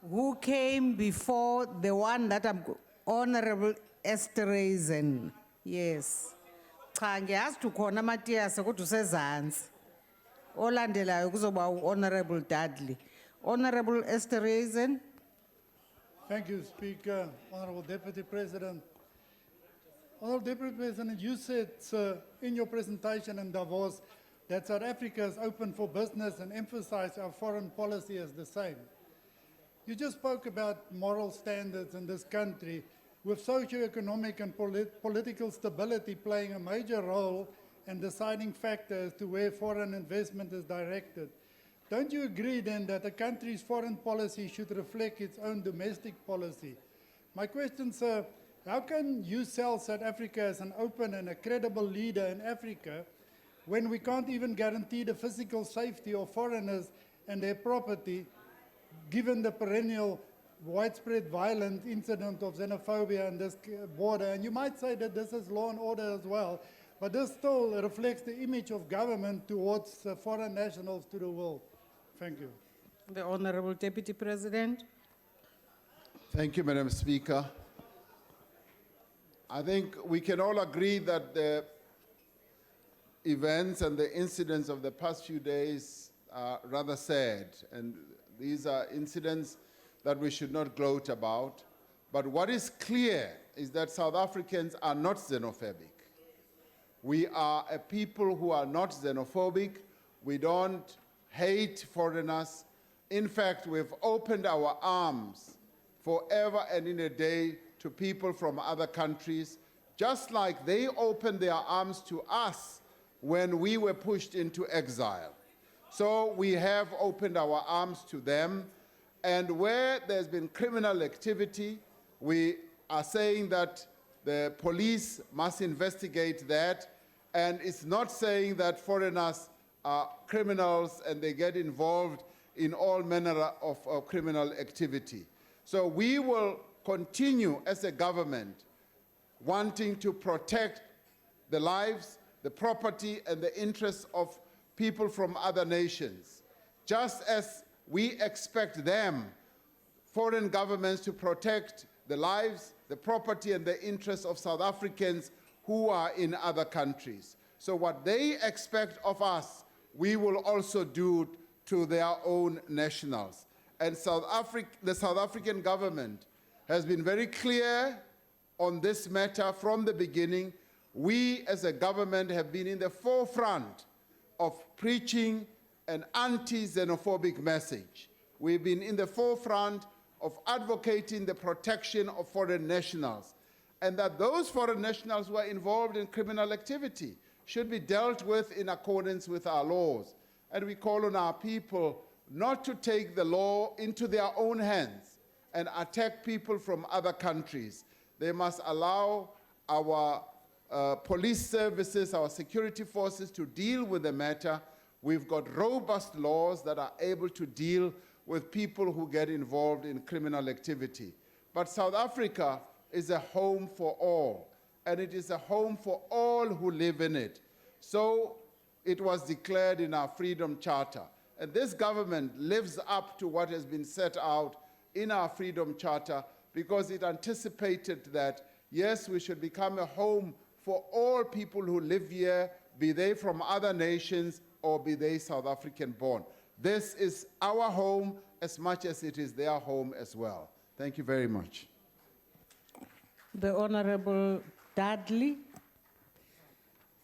who came before the one that I'm, Honorable Esterhazen. Yes. Cha ngiyazi khona Matthias kodwa usezansi. Olandelayo kuzoba Honorable Dudley. Honorable Esterhazen. Thank you, Speaker. Honorable Deputy President. Honorable Deputy President, you said in your presentation in Davos that South Africa is open for business and emphasized our foreign policy as the same. You just spoke about moral standards in this country, with socio-economic and political stability playing a major role and deciding factor as to where foreign investment is directed. Don't you agree then that a country's foreign policy should reflect its own domestic policy? My question, sir, how can you sell South Africa as an open and a credible leader in Africa when we can't even guarantee the physical safety of foreigners and their property, given the perennial widespread violent incident of xenophobia on this border? And you might say that this is law and order as well, but this still reflects the image of government towards foreign nationals to the world. Thank you. The Honorable Deputy President. Thank you, Madam Speaker. I think we can all agree that the events and the incidents of the past few days are rather sad, and these are incidents that we should not gloat about. But what is clear is that South Africans are not xenophobic. We are a people who are not xenophobic. We don't hate foreigners. In fact, we've opened our arms forever and in a day to people from other countries, just like they opened their arms to us when we were pushed into exile. So we have opened our arms to them, and where there's been criminal activity, we are saying that the police must investigate that, and it's not saying that foreigners are criminals and they get involved in all manner of criminal activity. So we will continue as a government wanting to protect the lives, the property, and the interests of people from other nations, just as we expect them, foreign governments, to protect the lives, the property, and the interests of South Africans who are in other countries. So what they expect of us, we will also do to their own nationals. And the South African government has been very clear on this matter from the beginning. We as a government have been in the forefront of preaching an anti-xenophobic message. we've been in the forefront of advocating the protection of foreign nationals, and that those foreign nationals who are involved in criminal activity should be dealt with in accordance with our laws. And we call on our people not to take the law into their own hands and attack people from other countries. They must allow our police services, our security forces to deal with the matter. We've got robust laws that are able to deal with people who get involved in criminal activity. But South Africa is a home for all, and it is a home for all who live in it. So it was declared in our Freedom Charter. And this government lives up to what has been set out in our Freedom Charter because it anticipated that, yes, we should become a home for all people who live here, be they from other nations or be they South African born. This is our home as much as it is their home as well. Thank you very much. The Honorable Dudley.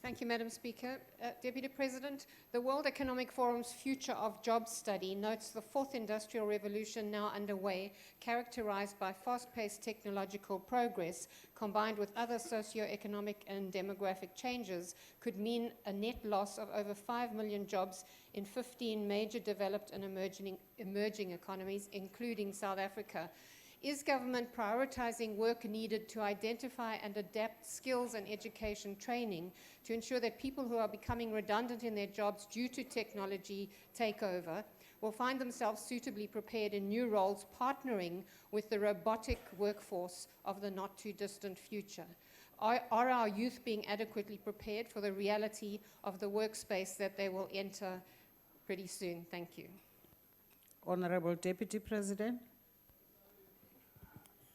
Thank you, Madam Speaker. Deputy President, the World Economic Forum's Future of Jobs study notes the fourth industrial revolution now underway, characterized by fast-paced technological progress, combined with other socio-economic and demographic changes, could mean a net loss of over 5 million jobs in 15 major developed and emerging economies, including South Africa. Is government prioritizing work needed to identify and adapt skills and education training to ensure that people who are becoming redundant in their jobs due to technology takeover will find themselves suitably prepared in new roles, partnering with the robotic workforce of the not too distant future? Are our youth being adequately prepared for the reality of the workspace that they will enter pretty soon? Thank you. Honorable Deputy President.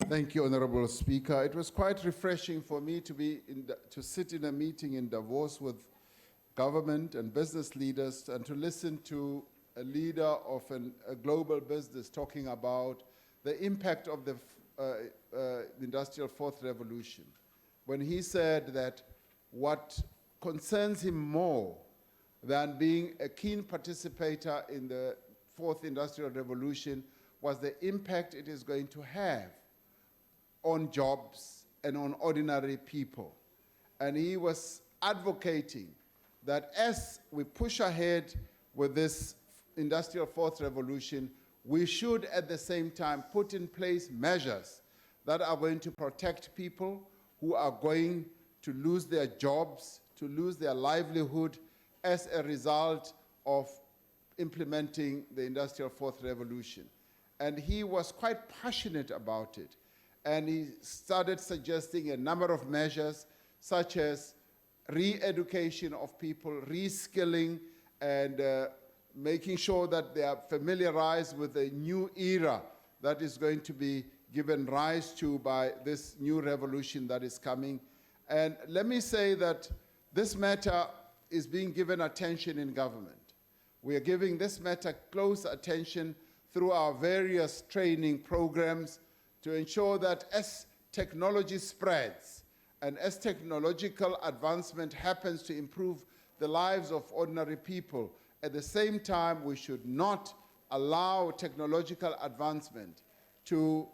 Thank you, Honorable Speaker. It was quite refreshing for me to sit in a meeting in Davos with government and business leaders and to listen to a leader of a global business talking about the impact of the Industrial Fourth Revolution. When he said that what concerns him more than being a keen participator in the Fourth Industrial Revolution was the impact it is going to have on jobs and on ordinary people. And he was advocating that as we push ahead with this Industrial Fourth Revolution, we should at the same time put in place measures that are going to protect people who are going to lose their jobs, to lose their livelihood as a result of implementing the Industrial Fourth Revolution. And he was quite passionate about it. And he started suggesting a number of measures, such as re-education of people, reskilling, and making sure that they are familiarized with the new era that is going to be given rise to by this new revolution that is coming. And let me say that this matter is being given attention in government. We are giving this matter close attention through our various training programs, to ensure that as technology spreads and as technological advancement happens to improve the lives of ordinary people, at the same time, we should not allow technological advancement to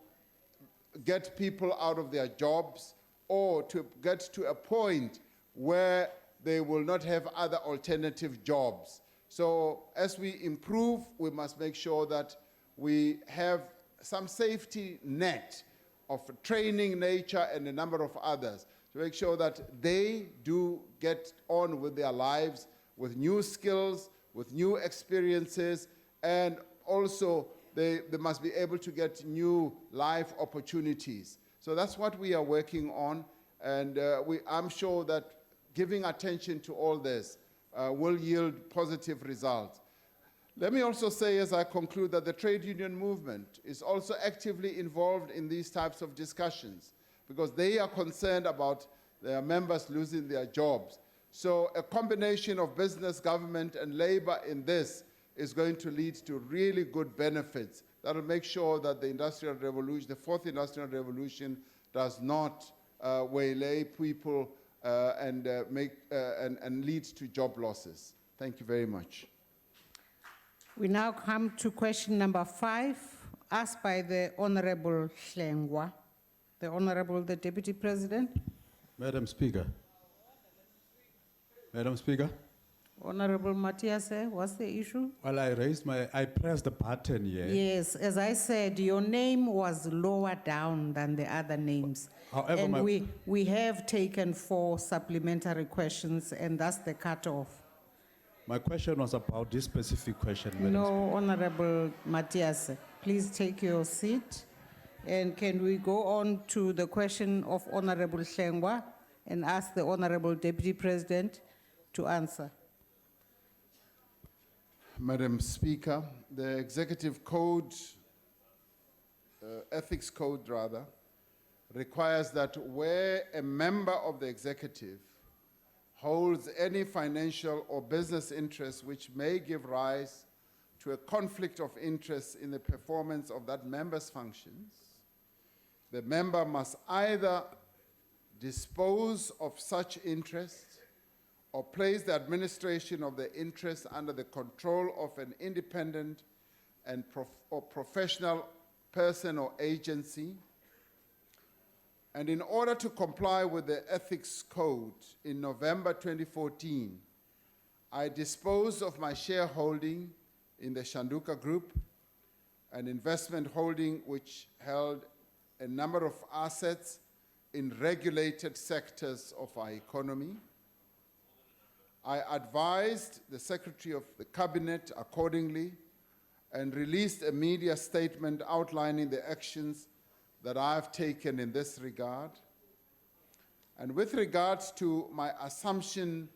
get people out of their jobs or to get to a point where they will not have other alternative jobs. So as we improve, we must make sure that we have some safety net of training nature and a number of others to make sure that they do get on with their lives with new skills, with new experiences, and also they must be able to get new life opportunities. So that's what we are working on, and I'm sure that giving attention to all this will yield positive results. Let me also say, as I conclude, that the trade union movement is also actively involved in these types of discussions because they are concerned about their members losing their jobs. So a combination of business, government, and labor in this is going to lead to really good benefits that will make sure that the Industrial Revolution, the Fourth Industrial Revolution, does not waylay people and lead to job losses. Thank you very much. We now come to question number 5, asked by the Honorable Hlengwa. The Honorable, the Deputy President. Madam Speaker. Madam Speaker. Honorable Matiase, what's the issue? Well, I pressed the button here. Yes, as I said, your name was lower down than the other names. However, and we have taken 4 supplementary questions, and that's the cutoff. My question was about this specific question, Madam No, Honorable Matiase, please take your seat. And can we go on to the question of Honorable Hlengwa and ask the Honorable Deputy President to answer? Madam Speaker, the Executive Code, Ethics Code rather, requires that where a member of the executive holds any financial or business interest which may give rise to a conflict of interest in the performance of that member's functions, the member must either dispose of such interest or place the administration of the interest under the control of an independent and professional person or agency. And in order to comply with the Ethics Code in November 2014, I disposed of my shareholding in the Shanduka Group, an investment holding which held a number of assets in regulated sectors of our economy. I advised the Secretary of the Cabinet accordingly and released a media statement outlining the actions that I have taken in this regard. And with regards to my assumption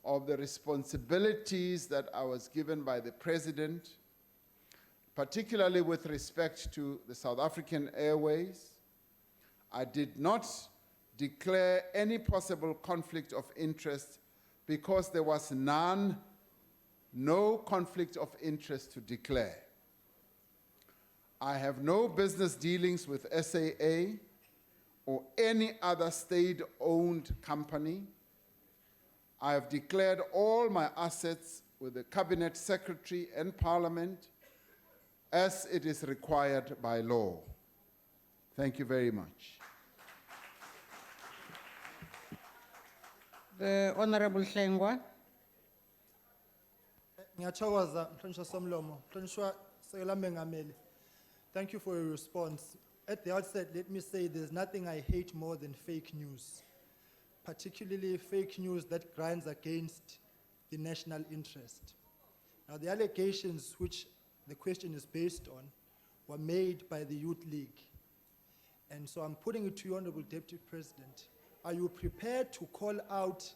of the responsibilities that I was given by the President, particularly with respect to the South African Airways, I did not declare any possible conflict of interest because there was no conflict of interest to declare. I have no business dealings with SAA or any other state-owned company. I have declared all my assets with the Cabinet Secretary and Parliament as it is required by law. Thank you very much. The Honorable Hlengwa. Ngiyathokoza Mhlonishwa Somlomo. Mhlonishwa Sekela Mengameli. Thank you for your response. At the outset, let me say there's nothing I hate more than fake news, particularly fake news that grinds against the national interest. Now, the allegations which the question is based on were made by the Youth League. And so I'm putting it to you, Honorable Deputy President. Are you prepared to call out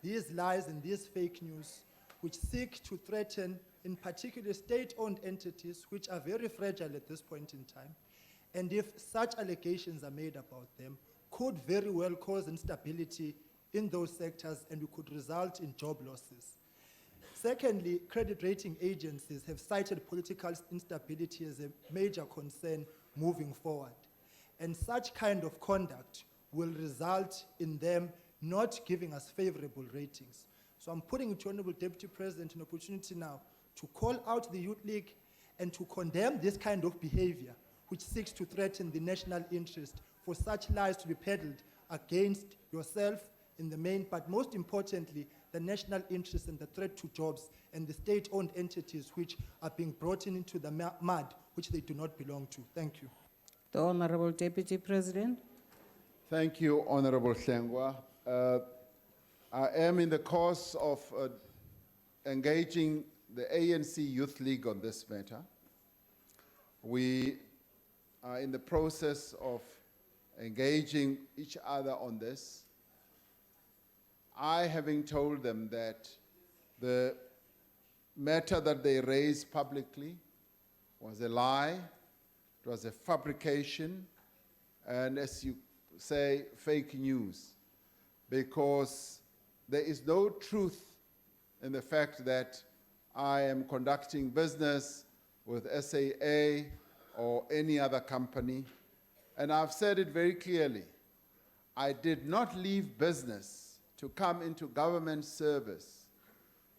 these lies and these fake news which seek to threaten, in particular, state-owned entities which are very fragile at this point in time? And if such allegations are made about them, could very well cause instability in those sectors and it could result in job losses. Secondly, credit rating agencies have cited political instability as a major concern moving forward. And such kind of conduct will result in them not giving us favorable ratings. So I'm putting it to Honorable Deputy President an opportunity now to call out the Youth League and to condemn this kind of behavior which seeks to threaten the national interest, for such lies to be peddled against yourself in the main, but most importantly, the national interest and the threat to jobs and the state-owned entities which are being brought into the mud which they do not belong to. Thank you. The Honorable Deputy President. Thank you, Honorable Hlengwa. I am in the course of engaging the ANC Youth League on this matter. We are in the process of engaging each other on this. I having told them that the matter that they raised publicly was a lie, it was a fabrication, and as you say, fake news, because there is no truth in the fact that I am conducting business with SAA or any other company. And I've said it very clearly. I did not leave business to come into government service,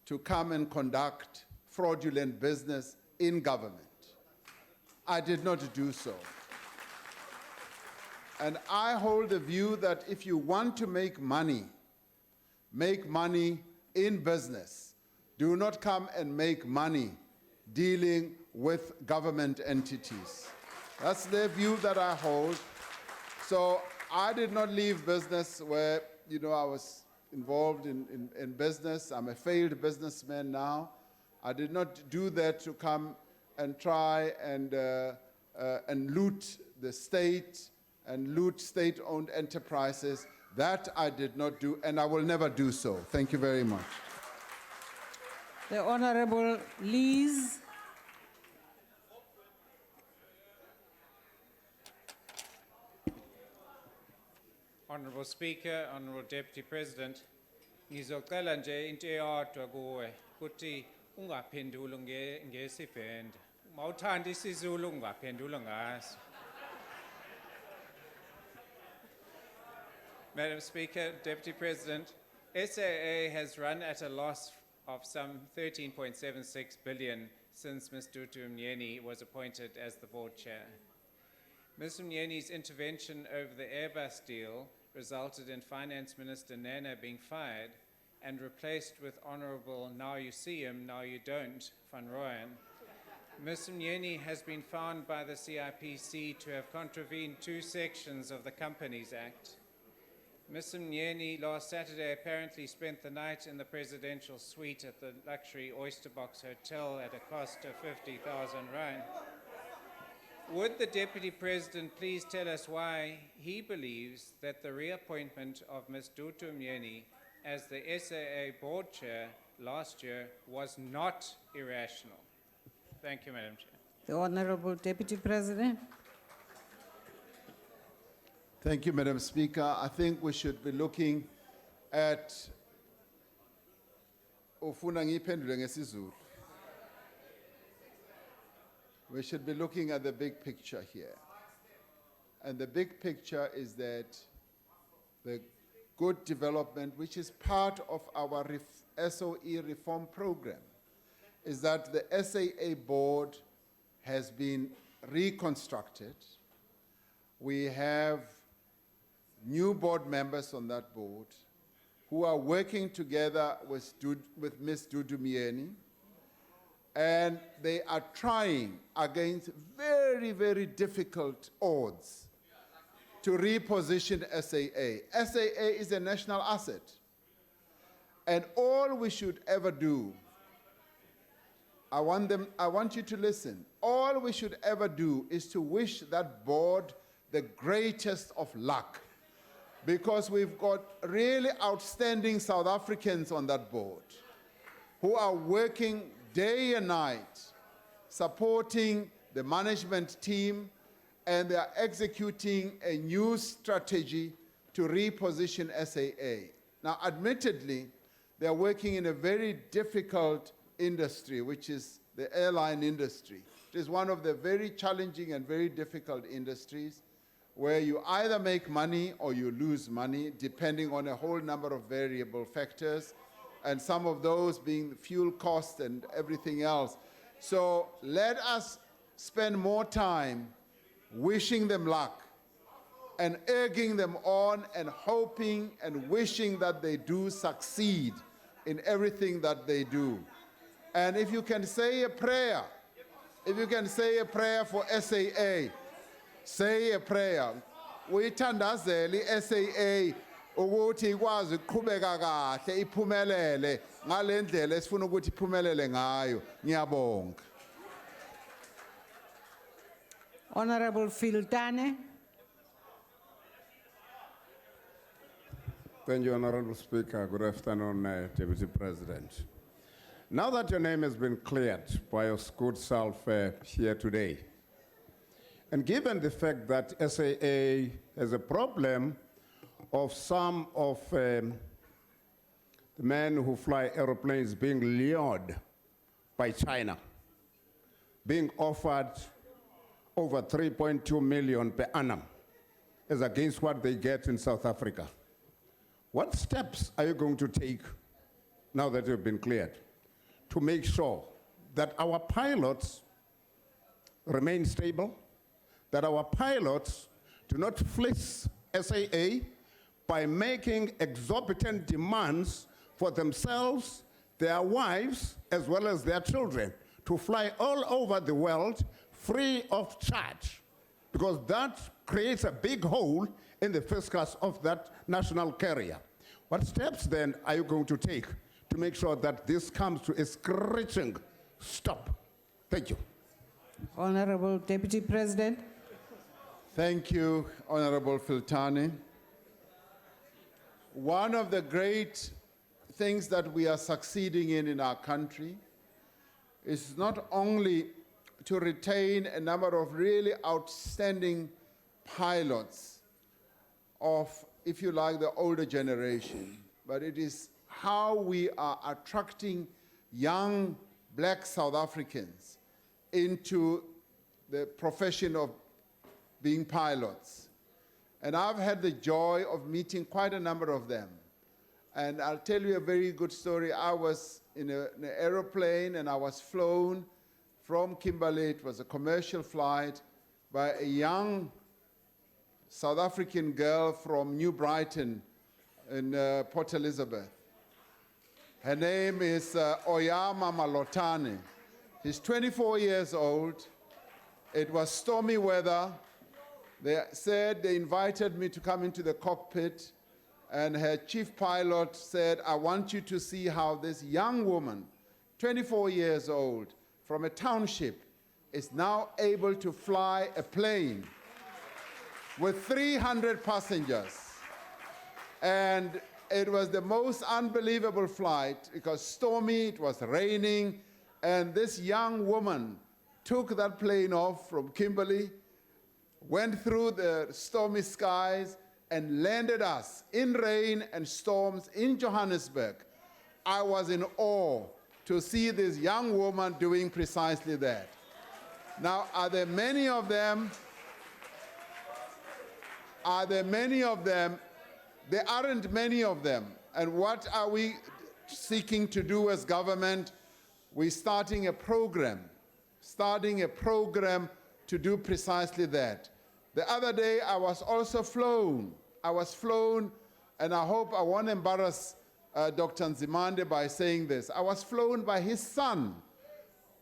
to come and conduct fraudulent business in government. I did not do so. And I hold the view that if you want to make money in business. Do not come and make money dealing with government entities. That's the view that I hold. So I did not leave business where, I was involved in business. I'm a failed businessman now. I did not do that to come and try and loot the state and loot state-owned enterprises. That I did not do, and I will never do so. Thank you very much. The Honorable Lees. Honorable Speaker, Honorable Deputy President, ngizocela nje into eyodwa kuwe ukuthi ungaphenduli ngesivenda. Mawuthanda isiZulu ungaphendula ngaso. Madam Speaker, Deputy President, SAA has run at a loss of some 13.76 billion since Ms. Dudu Mnyeni was appointed as the board chair. Ms. Mnyeni's intervention over the Airbus deal resulted in Finance Minister Nana being fired and replaced with Honorable Now You See Him, Now You Don't, Van Rooyen. Ms. Mnyeni has been found by the CIPC to have contravened 2 sections of the Companies Act. Ms. Mnyeni last Saturday apparently spent the night in the presidential suite at the luxury Oyster Box Hotel at a cost of 50,000 rand. Would the Deputy President please tell us why he believes that the reappointment of Ms. Dudu Mnyeni as the SAA board chair last year was not irrational? Thank you, Madam Chair. The Honorable Deputy President. Thank you, Madam Speaker. I think we should be looking at we should be looking at the big picture here. And the big picture is that the good development, which is part of our SOE reform program, is that the SAA board has been reconstructed. We have new board members on that board who are working together with Ms. Dudu Mnyeni, and they are trying against very, very difficult odds to reposition SAA. SAA is a national asset, and all we should ever do, I want you to listen, all we should ever do is to wish that board the greatest of luck, because we've got really outstanding South Africans on that board who are working day and night, supporting the management team, and they are executing a new strategy to reposition SAA. Now, admittedly, they are working in a very difficult industry, which is the airline industry. It is one of the very challenging and very difficult industries where you either make money or you lose money, depending on a whole number of variable factors, and some of those being the fuel cost and everything else. So let us spend more time wishing them luck and egging them on and hoping and wishing that they do succeed in everything that they do. And if you can say a prayer, for SAA, say a prayer. Uyithandazele SAA ukuthi ikwazi ukuqhubeka kahle iphumelele ngalendlela esifuna ukuthi iphumelele ngayo. Ngiyabonga. Honorable Filtane. Thank you, Honorable Speaker. Good afternoon, Deputy President. Now that your name has been cleared by your good self here today, and given the fact that SAA has a problem of some of the men who fly aeroplanes being lured by China, being offered over 3.2 million per annum as against what they get in South Africa. What steps are you going to take now that you've been cleared to make sure that our pilots remain stable, that our pilots do not fleece SAA by making exorbitant demands for themselves, their wives, as well as their children, to fly all over the world free of charge, because that creates a big hole in the first class of that national carrier. What steps then are you going to take to make sure that this comes to a screeching stop? Thank you. Honorable Deputy President. Thank you, Honorable Filtani. One of the great things that we are succeeding in our country is not only to retain a number of really outstanding pilots of, if you like, the older generation, but it is how we are attracting young black South Africans into the profession of being pilots. And I've had the joy of meeting quite a number of them. And I'll tell you a very good story. I was in an aeroplane and I was flown from Kimberley. It was a commercial flight by a young South African girl from New Brighton in Port Elizabeth. Her name is Oyama Malotane. She's 24 years old. It was stormy weather. They said they invited me to come into the cockpit, and her chief pilot said, I want you to see how this young woman, 24 years old, from a township, is now able to fly a plane with 300 passengers. And it was the most unbelievable flight because stormy, it was raining, and this young woman took that plane off from Kimberley, went through the stormy skies, and landed us in rain and storms in Johannesburg. I was in awe to see this young woman doing precisely that. Now, are there many of them? Are there many of them? There aren't many of them. And what are we seeking to do as government? We're starting a program to do precisely that. The other day, I was also flown. And I hope I won't embarrass Dr. Nzimande by saying this. I was flown by his son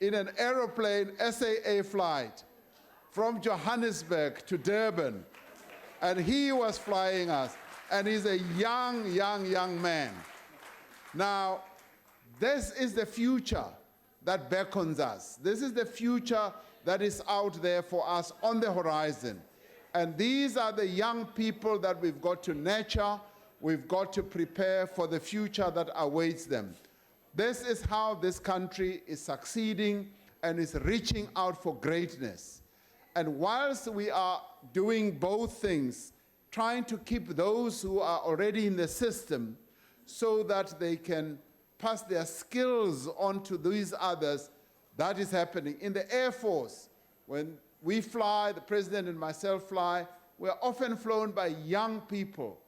in an aeroplane SAA flight from Johannesburg to Durban. And he was flying us. And he's a young man. Now, this is the future that beckons us. This is the future that is out there for us on the horizon. And these are the young people that we've got to nurture. We've got to prepare for the future that awaits them. This is how this country is succeeding and is reaching out for greatness. And whilst we are doing both things, trying to keep those who are already in the system so that they can pass their skills on to these others, that is happening. In the Air Force, when we fly, the President and myself fly, we're often flown by young people,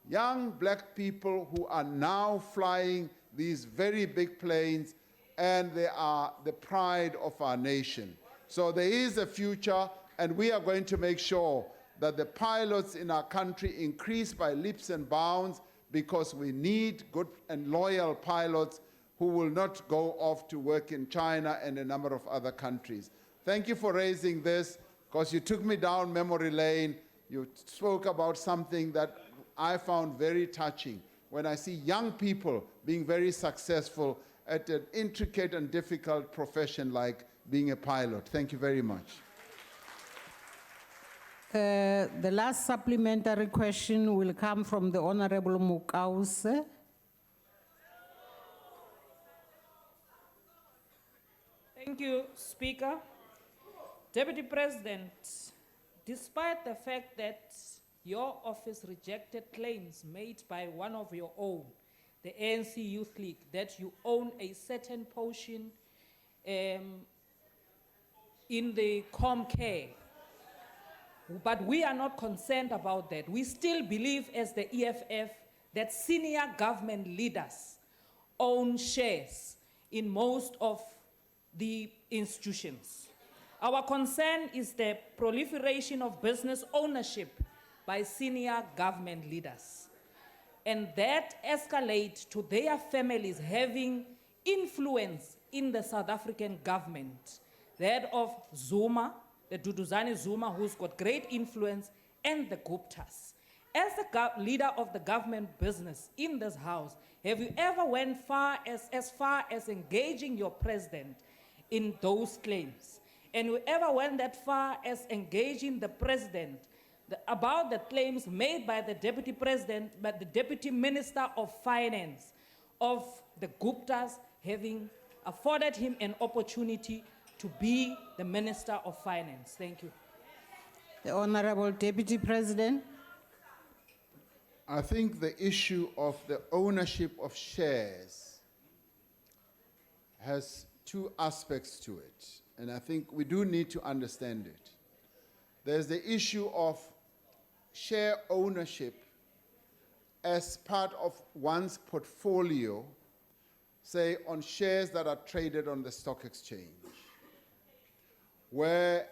young black people who are now flying these very big planes, and they are the pride of our nation. So there is a future, and we are going to make sure that the pilots in our country increase by leaps and bounds, because we need good and loyal pilots who will not go off to work in China and a number of other countries. Thank you for raising this, because you took me down memory lane. You spoke about something that I found very touching, when I see young people being very successful at an intricate and difficult profession like being a pilot. Thank you very much. The last supplementary question will come from the Honorable Mukause. Thank you, Speaker. Deputy President, despite the fact that your office rejected claims made by one of your own, the ANC Youth League, that you own a certain portion in the ComCare, but we are not concerned about that. We still believe, as the EFF, that senior government leaders own shares in most of the institutions. Our concern is the proliferation of business ownership by senior government leaders, and that escalate to their families having influence in the South African government, that of Zuma, the Duduzane Zuma, who's got great influence, and the Guptas. As the leader of the government business in this house, have you ever went as far as engaging your president in those claims? And you ever went that far as engaging the president about the claims made by the deputy president, but the deputy minister of finance of the Guptas having afforded him an opportunity to be the minister of finance? Thank you. The Honorable Deputy President. I think the issue of the ownership of shares has two aspects to it, and I think we do need to understand it. There's the issue of share ownership as part of one's portfolio, say on shares that are traded on the stock exchange, where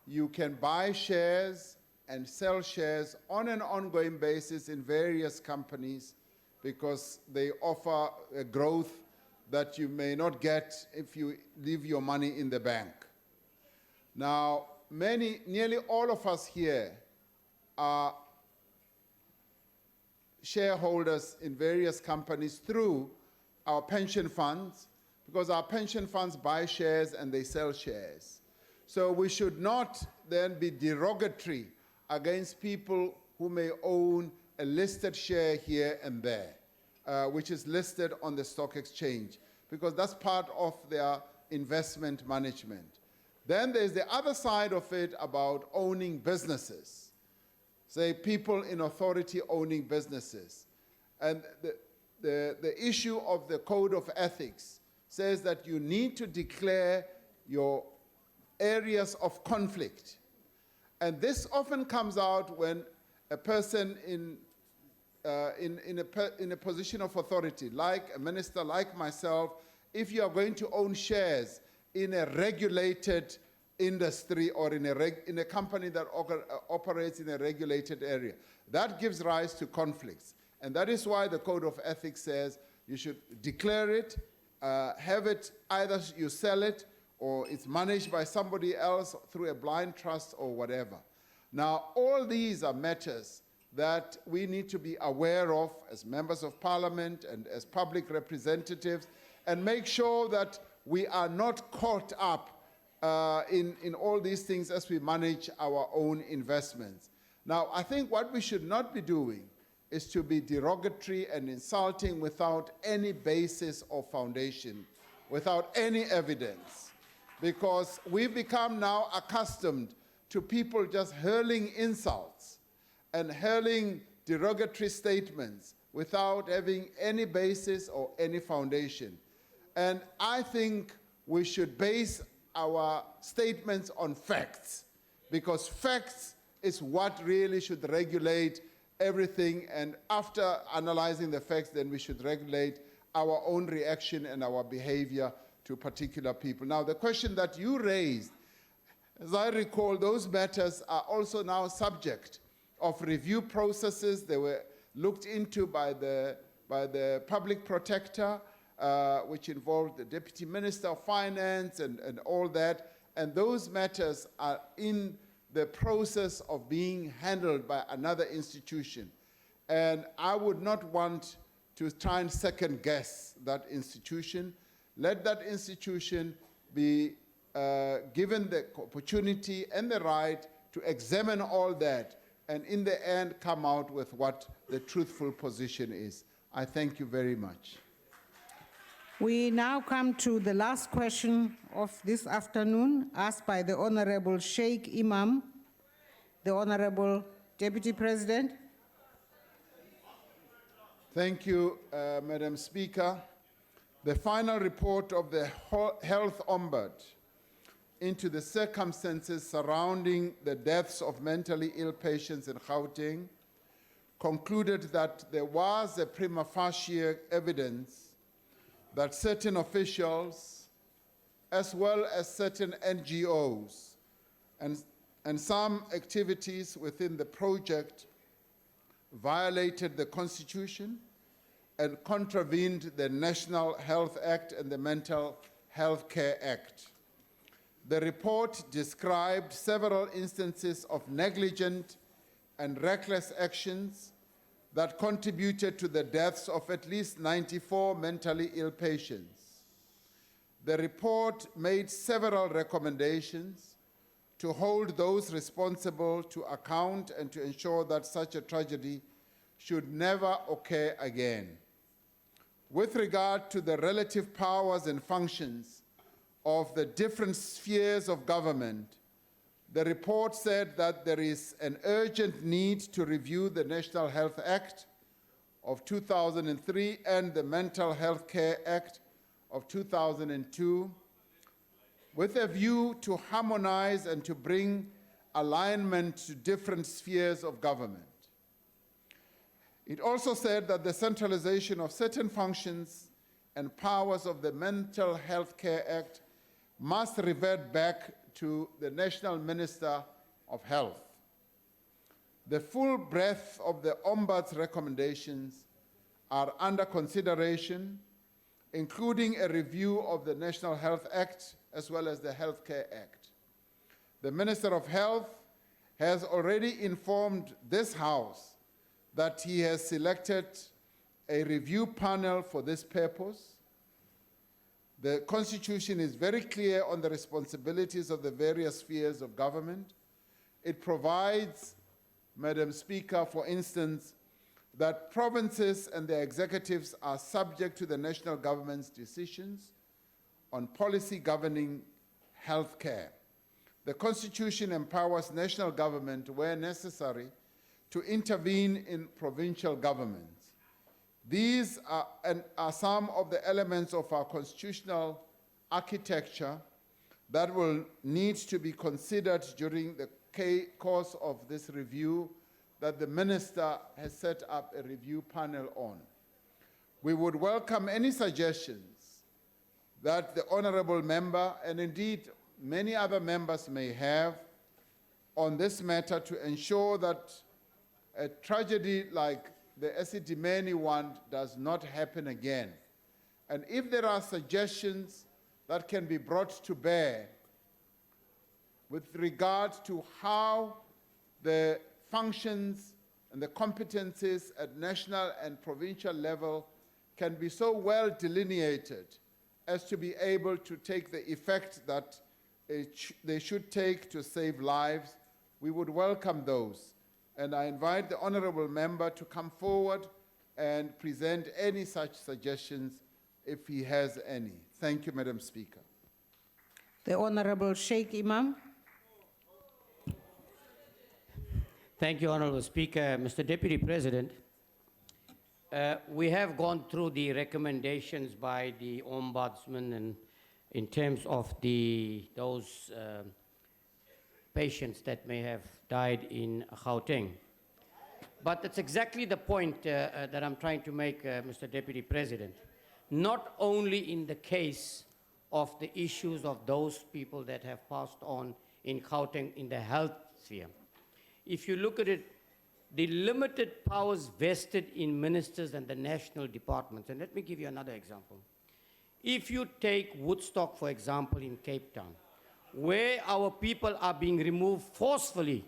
you can buy shares and sell shares on an ongoing basis in various companies because they offer a growth that you may not get if you leave your money in the bank. Now, nearly all of us here are shareholders in various companies through our pension funds, because our pension funds buy shares and they sell shares. So we should not then be derogatory against people who may own a listed share here and there, which is listed on the stock exchange, because that's part of their investment management. Then there's the other side of it about owning businesses, say people in authority owning businesses. And the issue of the code of ethics says that you need to declare your areas of conflict. And this often comes out when a person in a position of authority, like a minister, like myself, if you are going to own shares in a regulated industry or in a company that operates in a regulated area, that gives rise to conflicts. And that is why the Code of Ethics says you should declare it, have it, either you sell it or it's managed by somebody else through a blind trust or whatever. Now, all these are matters that we need to be aware of as members of parliament and as public representatives, and make sure that we are not caught up in all these things as we manage our own investments. Now, I think what we should not be doing is to be derogatory and insulting without any basis or foundation, without any evidence. Because we've become now accustomed to people just hurling insults and hurling derogatory statements without having any basis or any foundation. And I think we should base our statements on facts, because facts is what really should regulate everything, and after analyzing the facts, then we should regulate our own reaction and our behavior to particular people. Now, the question that you raised, as I recall, those matters are also now subject of review processes. They were looked into by the public protector, which involved the Deputy Minister of Finance and all that. And those matters are in the process of being handled by another institution. And I would not want to try and second guess that institution. Let that institution be given the opportunity and the right to examine all that, and in the end come out with what the truthful position is. I thank you very much. We now come to the last question of this afternoon, asked by the Honorable Sheikh Imam, the Honorable Deputy President. Thank you, Madam Speaker. The final report of the Health Ombudsman into the circumstances surrounding the deaths of mentally ill patients in Gauteng concluded that there was a prima facie evidence that certain officials as well as certain NGOs, and some activities within the project violated the Constitution and contravened the National Health Act and the Mental Health Care Act. The report described several instances of negligent and reckless actions that contributed to the deaths of at least 94 mentally ill patients. The report made several recommendations to hold those responsible to account and to ensure that such a tragedy should never occur again. With regard to the relative powers and functions of the different spheres of government, the report said that there is an urgent need to review the National Health Act of 2003 and the Mental Health Care Act of 2002, with a view to harmonize and to bring alignment to different spheres of government. It also said that the centralization of certain functions and powers of the Mental Health Care Act must revert back to the National Minister of Health. The full breadth of the Ombuds's recommendations are under consideration, including a review of the National Health Act as well as the Health Care Act. The Minister of Health has already informed this House that he has selected a review panel for this purpose. The Constitution is very clear on the responsibilities of the various spheres of government. It provides, Madam Speaker, for instance, that provinces and their executives are subject to the national government's decisions on policy governing health care. The Constitution empowers national government, where necessary, to intervene in provincial governments. These are some of the elements of our constitutional architecture that will need to be considered during the course of this review that the Minister has set up a review panel on. We would welcome any suggestions that the honorable member, and indeed many other members may have, on this matter to ensure that a tragedy like the Esidimeni one does not happen again. And if there are suggestions that can be brought to bear with regard to how the functions and the competencies at national and provincial level can be so well delineated as to be able to take the effect that they should take to save lives, we would welcome those. And I invite the honorable member to come forward and present any such suggestions if he has any. Thank you, Madam Speaker. The Honorable Sheikh Imam. Thank you, Honorable Speaker. Mr. Deputy President, we have gone through the recommendations by the Ombudsman and in terms of those patients that may have died in Gauteng. But that's exactly the point that I'm trying to make, Mr. Deputy President. Not only in the case of the issues of those people that have passed on in Gauteng in the health sphere. If you look at it, the limited powers vested in ministers and the national departments, and let me give you another example. If you take Woodstock, for example, in Cape Town, where our people are being removed forcefully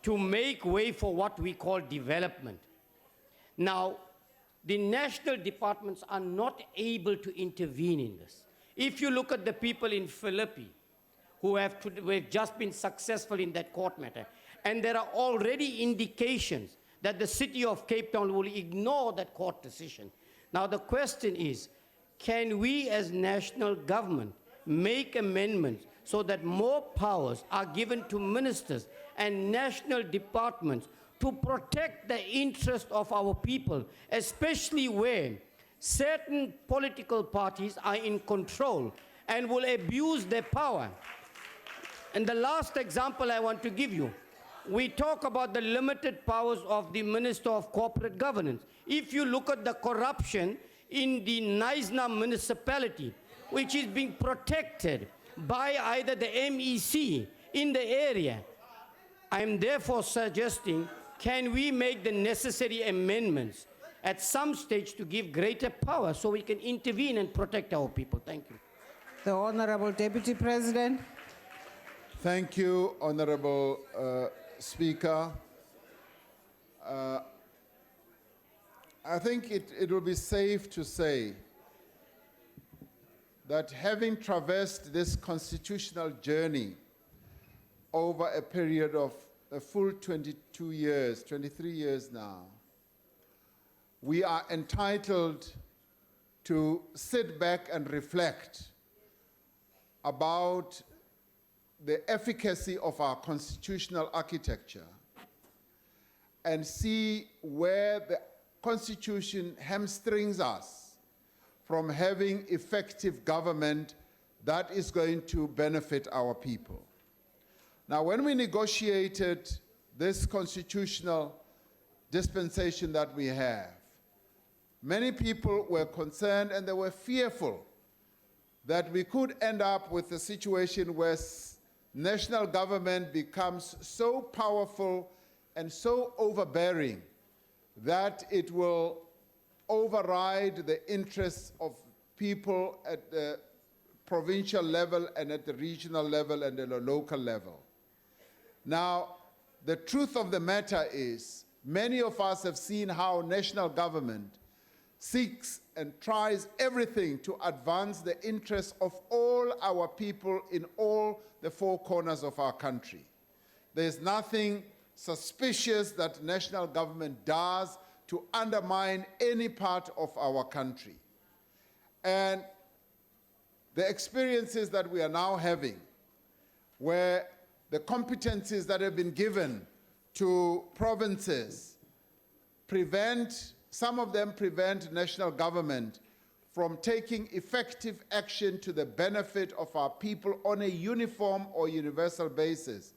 to make way for what we call development. Now, the national departments are not able to intervene in this. If you look at the people in Philippi who have just been successful in that court matter, and there are already indications that the city of Cape Town will ignore that court decision. Now the question is, can we as national government make amendments so that more powers are given to ministers and national departments to protect the interest of our people, especially where certain political parties are in control and will abuse their power? And the last example I want to give you, we talk about the limited powers of the Minister of Corporate Governance. If you look at the corruption in the Knysna municipality, which is being protected by either the MEC in the area. I am therefore suggesting, can we make the necessary amendments at some stage to give greater power so we can intervene and protect our people? Thank you. The Honorable Deputy President. Thank you, Honorable Speaker. I think it will be safe to say that having traversed this constitutional journey over a period of a full 22 years, 23 years now, we are entitled to sit back and reflect about the efficacy of our constitutional architecture and see where the Constitution hamstrings us from having effective government that is going to benefit our people. Now, when we negotiated this constitutional dispensation that we have, many people were concerned and they were fearful that we could end up with a situation where national government becomes so powerful and so overbearing that it will override the interests of people at the provincial level and at the regional level and at the local level. Now, the truth of the matter is, many of us have seen how national government seeks and tries everything to advance the interests of all our people in all the four corners of our country. There's nothing suspicious that national government does to undermine any part of our country. And the experiences that we are now having, where the competencies that have been given to provinces some of them prevent national government from taking effective action to the benefit of our people on a uniform or universal basis.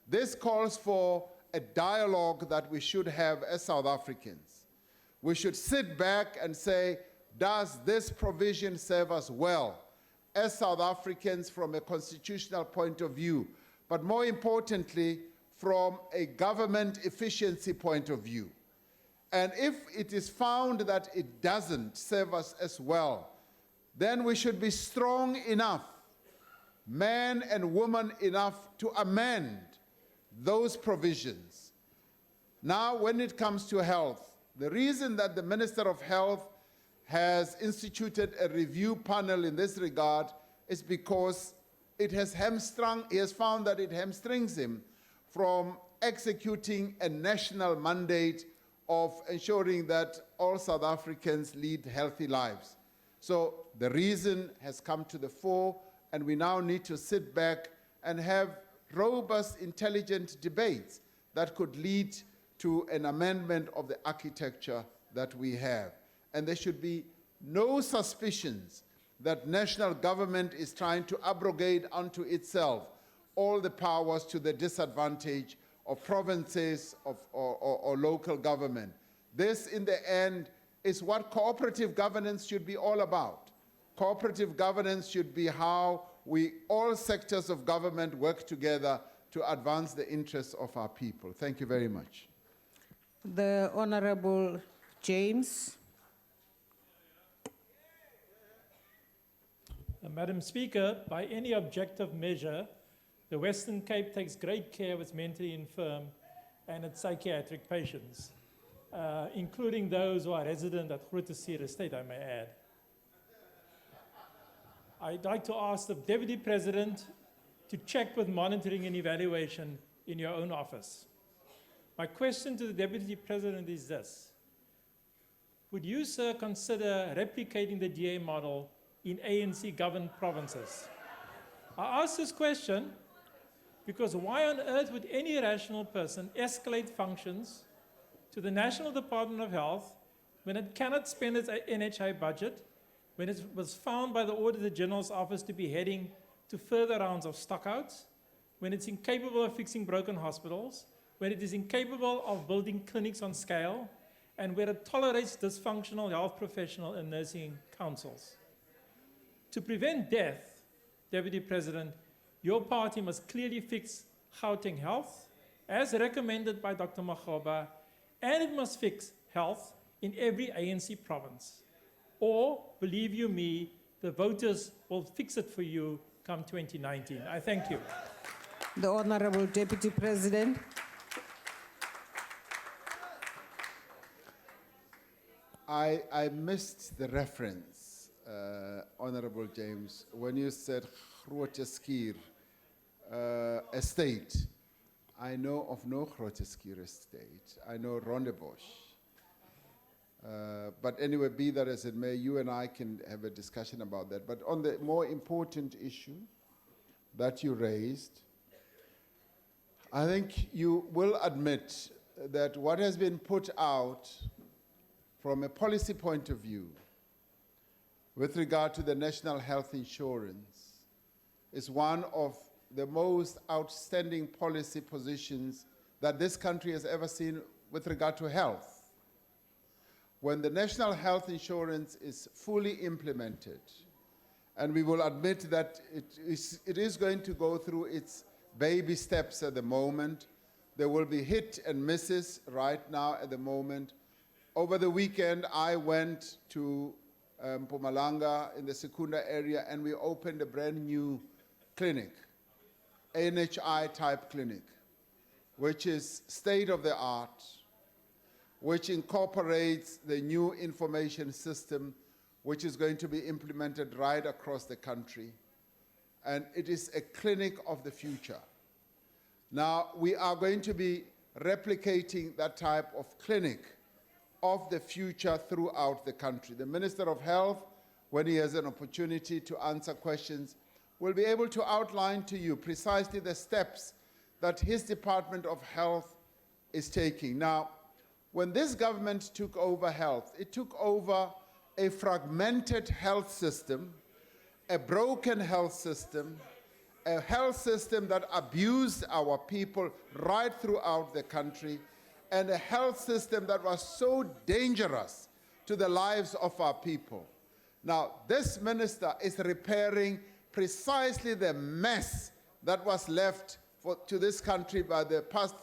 This calls for a dialogue that we should have as South Africans. We should sit back and say, does this provision serve us well as South Africans from a constitutional point of view, but more importantly, from a government efficiency point of view? And if it is found that it doesn't serve us as well, then we should be strong enough, man and woman enough, to amend those provisions. Now, when it comes to health, the reason that the Minister of Health has instituted a review panel in this regard is because he has found that it hamstrings him from executing a national mandate of ensuring that all South Africans lead healthy lives. So the reason has come to the fore, and we now need to sit back and have robust, intelligent debates that could lead to an amendment of the architecture that we have. And there should be no suspicions that national government is trying to abrogate unto itself all the powers to the disadvantage of provinces or local government. This, in the end, is what cooperative governance should be all about. Cooperative governance should be how all sectors of government work together to advance the interests of our people. Thank you very much. The Honorable James. Madam Speaker, by any objective measure, the Western Cape takes great care of its mentally infirm and its psychiatric patients, including those who are resident at Groote Schuur Estate, I may add. I'd like to ask the Deputy President to check with monitoring and evaluation in your own office. My question to the Deputy President is this: would you, sir, consider replicating the DA model in ANC-governed provinces? I ask this question because why on earth would any rational person escalate functions to the National Department of Health when it cannot spend its NHI budget, when it was found by the Auditor General's office to be heading to further rounds of stockouts, when it's incapable of fixing broken hospitals, when it is incapable of building clinics on scale, and where it tolerates dysfunctional health professional and nursing councils? To prevent death, Deputy President, your party must clearly fix Gauteng health, as recommended by Dr. Makgoba, and it must fix health in every ANC province. Or, believe you me, the voters will fix it for you come 2019. I thank you. The Honorable Deputy President. I missed the reference, Honorable James, when you said Grooteskier estate. I know of no Grooteskier estate. I know Rondebosch. But anyway, be that as it may, you and I can have a discussion about that. But on the more important issue that you raised, I think you will admit that what has been put out from a policy point of view with regard to the national health insurance is one of the most outstanding policy positions that this country has ever seen with regard to health. When the national health insurance is fully implemented, and we will admit that it is going to go through its baby steps at the moment. There will be hit and misses right now at the moment. Over the weekend, I went to Mpumalanga in the Secunda area, and we opened a brand new clinic, NHI type clinic, which is state of the art, which incorporates the new information system, which is going to be implemented right across the country. And it is a clinic of the future. Now, we are going to be replicating that type of clinic of the future throughout the country. The Minister of Health, when he has an opportunity to answer questions, will be able to outline to you precisely the steps that his Department of Health is taking. Now, when this government took over health, it took over a fragmented health system, a broken health system, a health system that abused our people right throughout the country, and a health system that was so dangerous to the lives of our people. Now, this minister is repairing precisely the mess that was left to this country by the past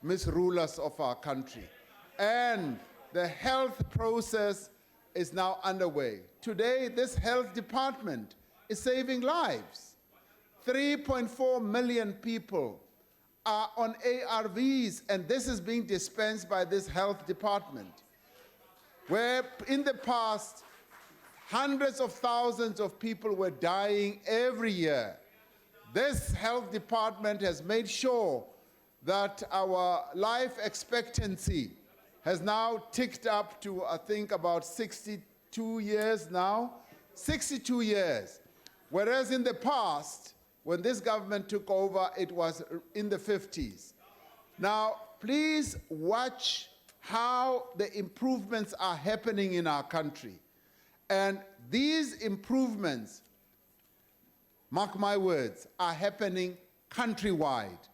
misrulers of our country. And the health process is now underway. Today, this health department is saving lives. 3.4 million people are on ARVs, and this is being dispensed by this health department. Where in the past, hundreds of thousands of people were dying every year. This health department has made sure that our life expectancy has now ticked up to, I think, about 62 years now. 62 years. Whereas in the past, when this government took over, it was in the 50s. Now, please watch how the improvements are happening in our country. And these improvements, mark my words, are happening countrywide.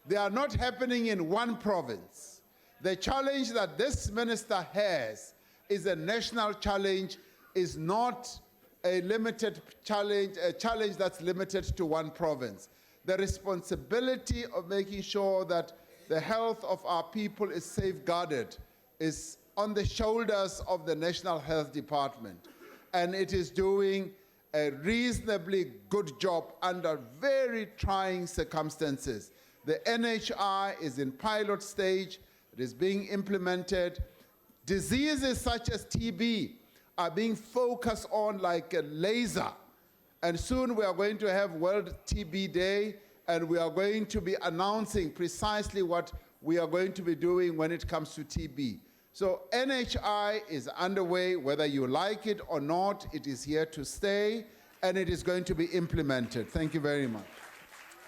They are not happening in one province. The challenge that this minister has is a national challenge, is not a limited challenge, a challenge that's limited to one province. The responsibility of making sure that the health of our people is safeguarded is on the shoulders of the National Health Department. And it is doing a reasonably good job under very trying circumstances. The NHI is in pilot stage. It is being implemented. Diseases such as TB are being focused on like a laser. And soon we are going to have World TB Day, and we are going to be announcing precisely what we are going to be doing when it comes to TB. So NHI is underway, whether you like it or not, it is here to stay, and it is going to be implemented. Thank you very much.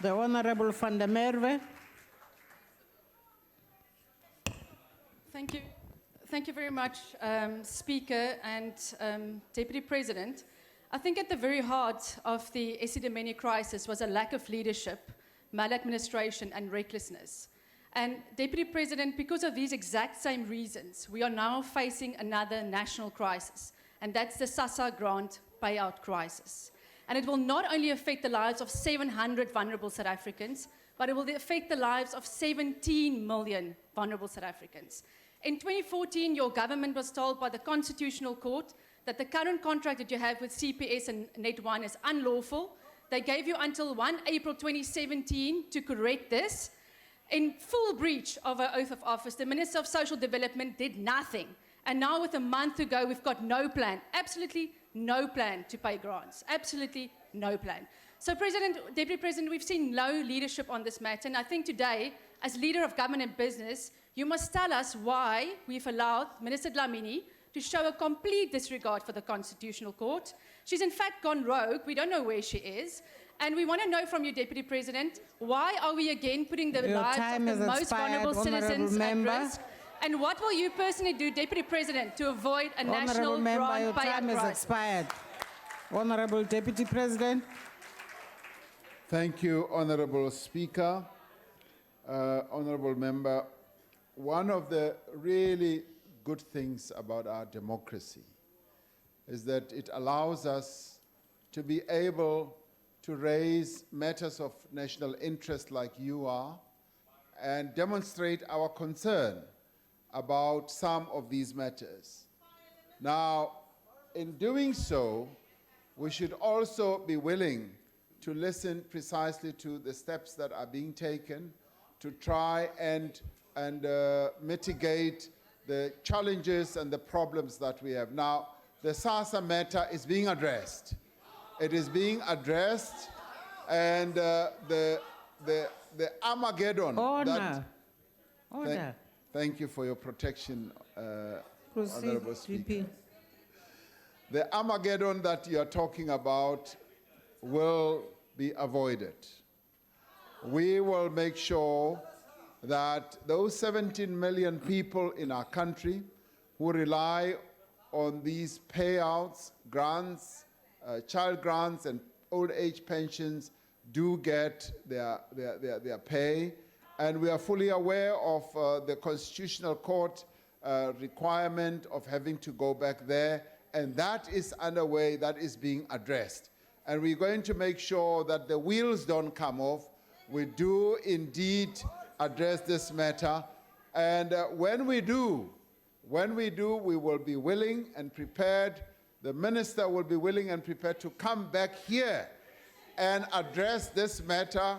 The Honorable van der Merwe. Thank you. Thank you very much, Speaker and Deputy President. I think at the very heart of the Esidimeni crisis was a lack of leadership, maladministration, and recklessness. And Deputy President, because of these exact same reasons, we are now facing another national crisis, and that's the Sassa grant payout crisis. And it will not only affect the lives of 700 vulnerable South Africans, but it will affect the lives of 17 million vulnerable South Africans. In 2014, your government was told by the Constitutional Court that the current contract that you have with CPS and Net1 is unlawful. They gave you until 1 April 2017 to correct this. In full breach of her oath of office, the Minister of Social Development did nothing. And now with a month to go, we've got no plan, absolutely no plan to pay grants, absolutely no plan. So Deputy President, we've seen no leadership on this matter, and I think today, as leader of government and business, you must tell us why we've allowed Minister Dlamini to show a complete disregard for the Constitutional Court. She's in fact gone rogue, we don't know where she is, and we want to know from you, Deputy President, why are we again putting the lives of the most vulnerable citizens at risk? And what will you personally do, Deputy President, to avoid a national grant your time payout has crisis? expired. Honorable Deputy President. Thank you, Honorable Speaker. Honorable Member, one of the really good things about our democracy is that it allows us to be able to raise matters of national interest like you are and demonstrate our concern about some of these matters. Now, in doing so, we should also be willing to listen precisely to the steps that are being taken to try and mitigate the challenges and the problems that we have. Now, the Sassa matter is being addressed. It is being addressed, and the Armageddon. Order. Order. Thank you for your protection, Proceed, Honorable Speaker. GP. The Armageddon that you are talking about will be avoided. We will make sure that those 17 million people in our country who rely on these payouts, grants, child grants and old age pensions do get their pay. And we are fully aware of the Constitutional Court requirement of having to go back there. And that is underway, that is being addressed. And we're going to make sure that the wheels don't come off. We do indeed address this matter. And when we do, we will be willing and prepared. The minister will be willing and prepared to come back here and address this matter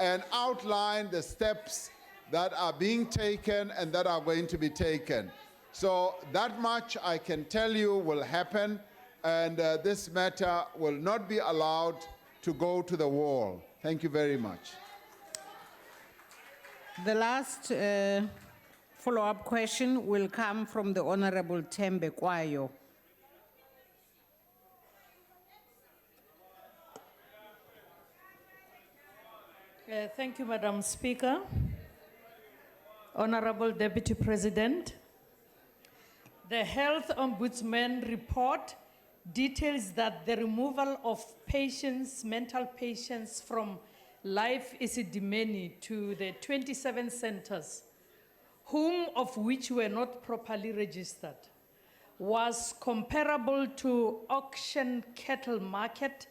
and outline the steps that are being taken and that are going to be taken. So that much I can tell you will happen, and this matter will not be allowed to go to the wall. Thank you very much. The last follow-up question will come from the Honorable Tembe Kwayo. Thank you, Madam Speaker. Honorable Deputy President, the Health Ombudsman report details that the removal of patients, mental patients from Life Isidimeni to the 27 centers, whom of which were not properly registered, was comparable to auction cattle market,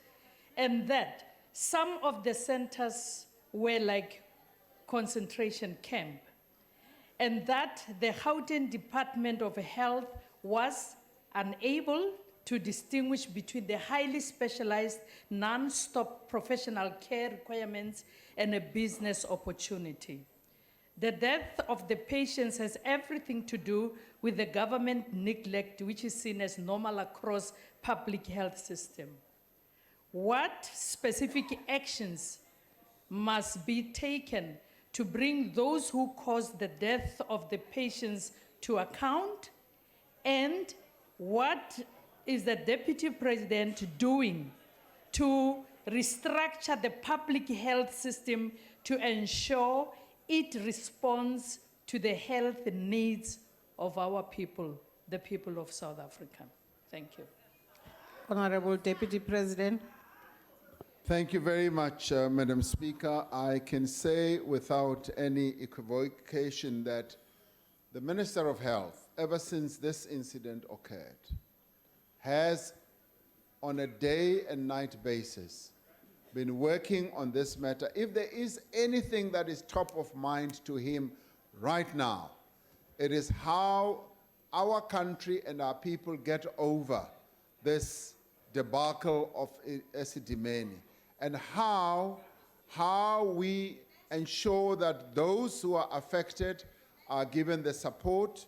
and that some of the centers were like concentration camp, and that the Gauteng Department of Health was unable to distinguish between the highly specialized non-stop professional care requirements and a business opportunity. The death of the patients has everything to do with the government neglect, which is seen as normal across public health system. What specific actions must be taken to bring those who caused the death of the patients to account? And what is the Deputy President doing to restructure the public health system to ensure it responds to the health needs of our people, the people of South Africa? Thank you. Honorable Deputy President. Thank you very much, Madam Speaker. I can say without any equivocation that the Minister of Health, ever since this incident occurred, has on a day and night basis, been working on this matter. If there is anything that is top of mind to him right now, it is how our country and our people get over this debacle of Esidimeni, and how we ensure that those who are affected are given the support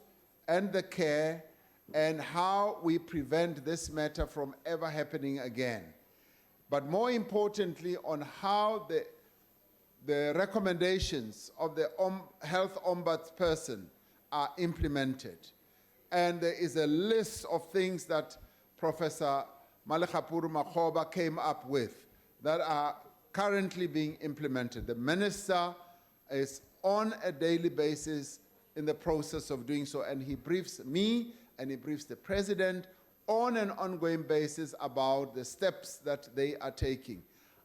and the care, and how we prevent this matter from ever happening again. But more importantly, on how the recommendations of the health ombudsperson are implemented. And there is a list of things that Professor Malekapuru Makgoba came up with that are currently being implemented. The minister is on a daily basis in the process of doing so, and he briefs me and he briefs the president on an ongoing basis about the steps that they are taking.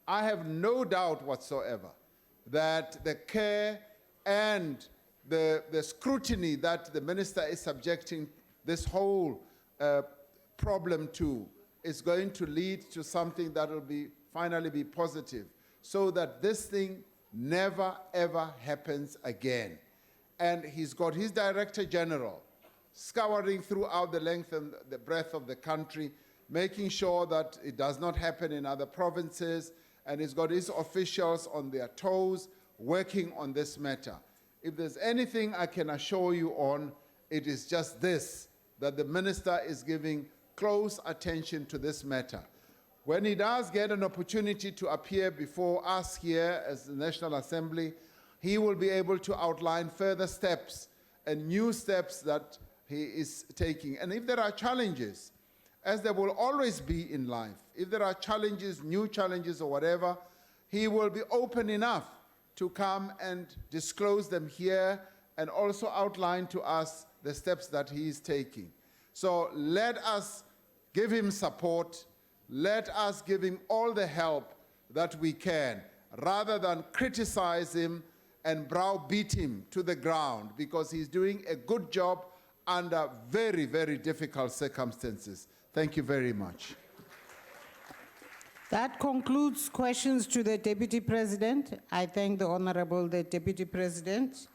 I have no doubt whatsoever that the care and the scrutiny that the minister is subjecting this whole problem to is going to lead to something that will finally be positive, so that this thing never ever happens again. And he's got his Director General scouring throughout the length and the breadth of the country, making sure that it does not happen in other provinces, and he's got his officials on their toes working on this matter. If there's anything I can assure you on, it is just this, that the minister is giving close attention to this matter. When he does get an opportunity to appear before us here as the National Assembly, he will be able to outline further steps and new steps that he is taking. And if there are challenges, as there will always be in life, if there are challenges, new challenges or whatever, he will be open enough to come and disclose them here and also outline to us the steps that he is taking. So let us give him support. Let us give him all the help that we can, rather than criticize him and browbeat him to the ground, because he's doing a good job under very, very difficult circumstances. Thank you very much. That concludes questions to the Deputy President. I thank the Honorable Deputy President.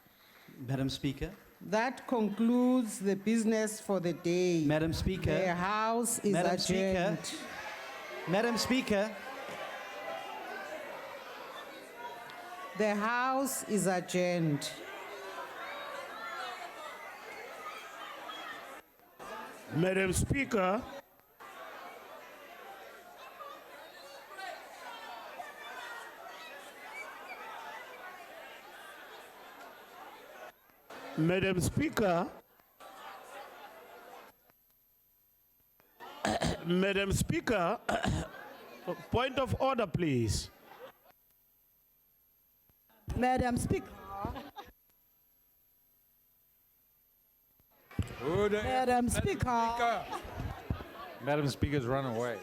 Madam Speaker. That concludes the business for the day. Madam Speaker. The House is adjourned. Madam Speaker. The House is adjourned. Madam Speaker. Madam Speaker. Madam Speaker, point of order, please. Madam Speaker. Madam Speaker. Madam Speaker's run away.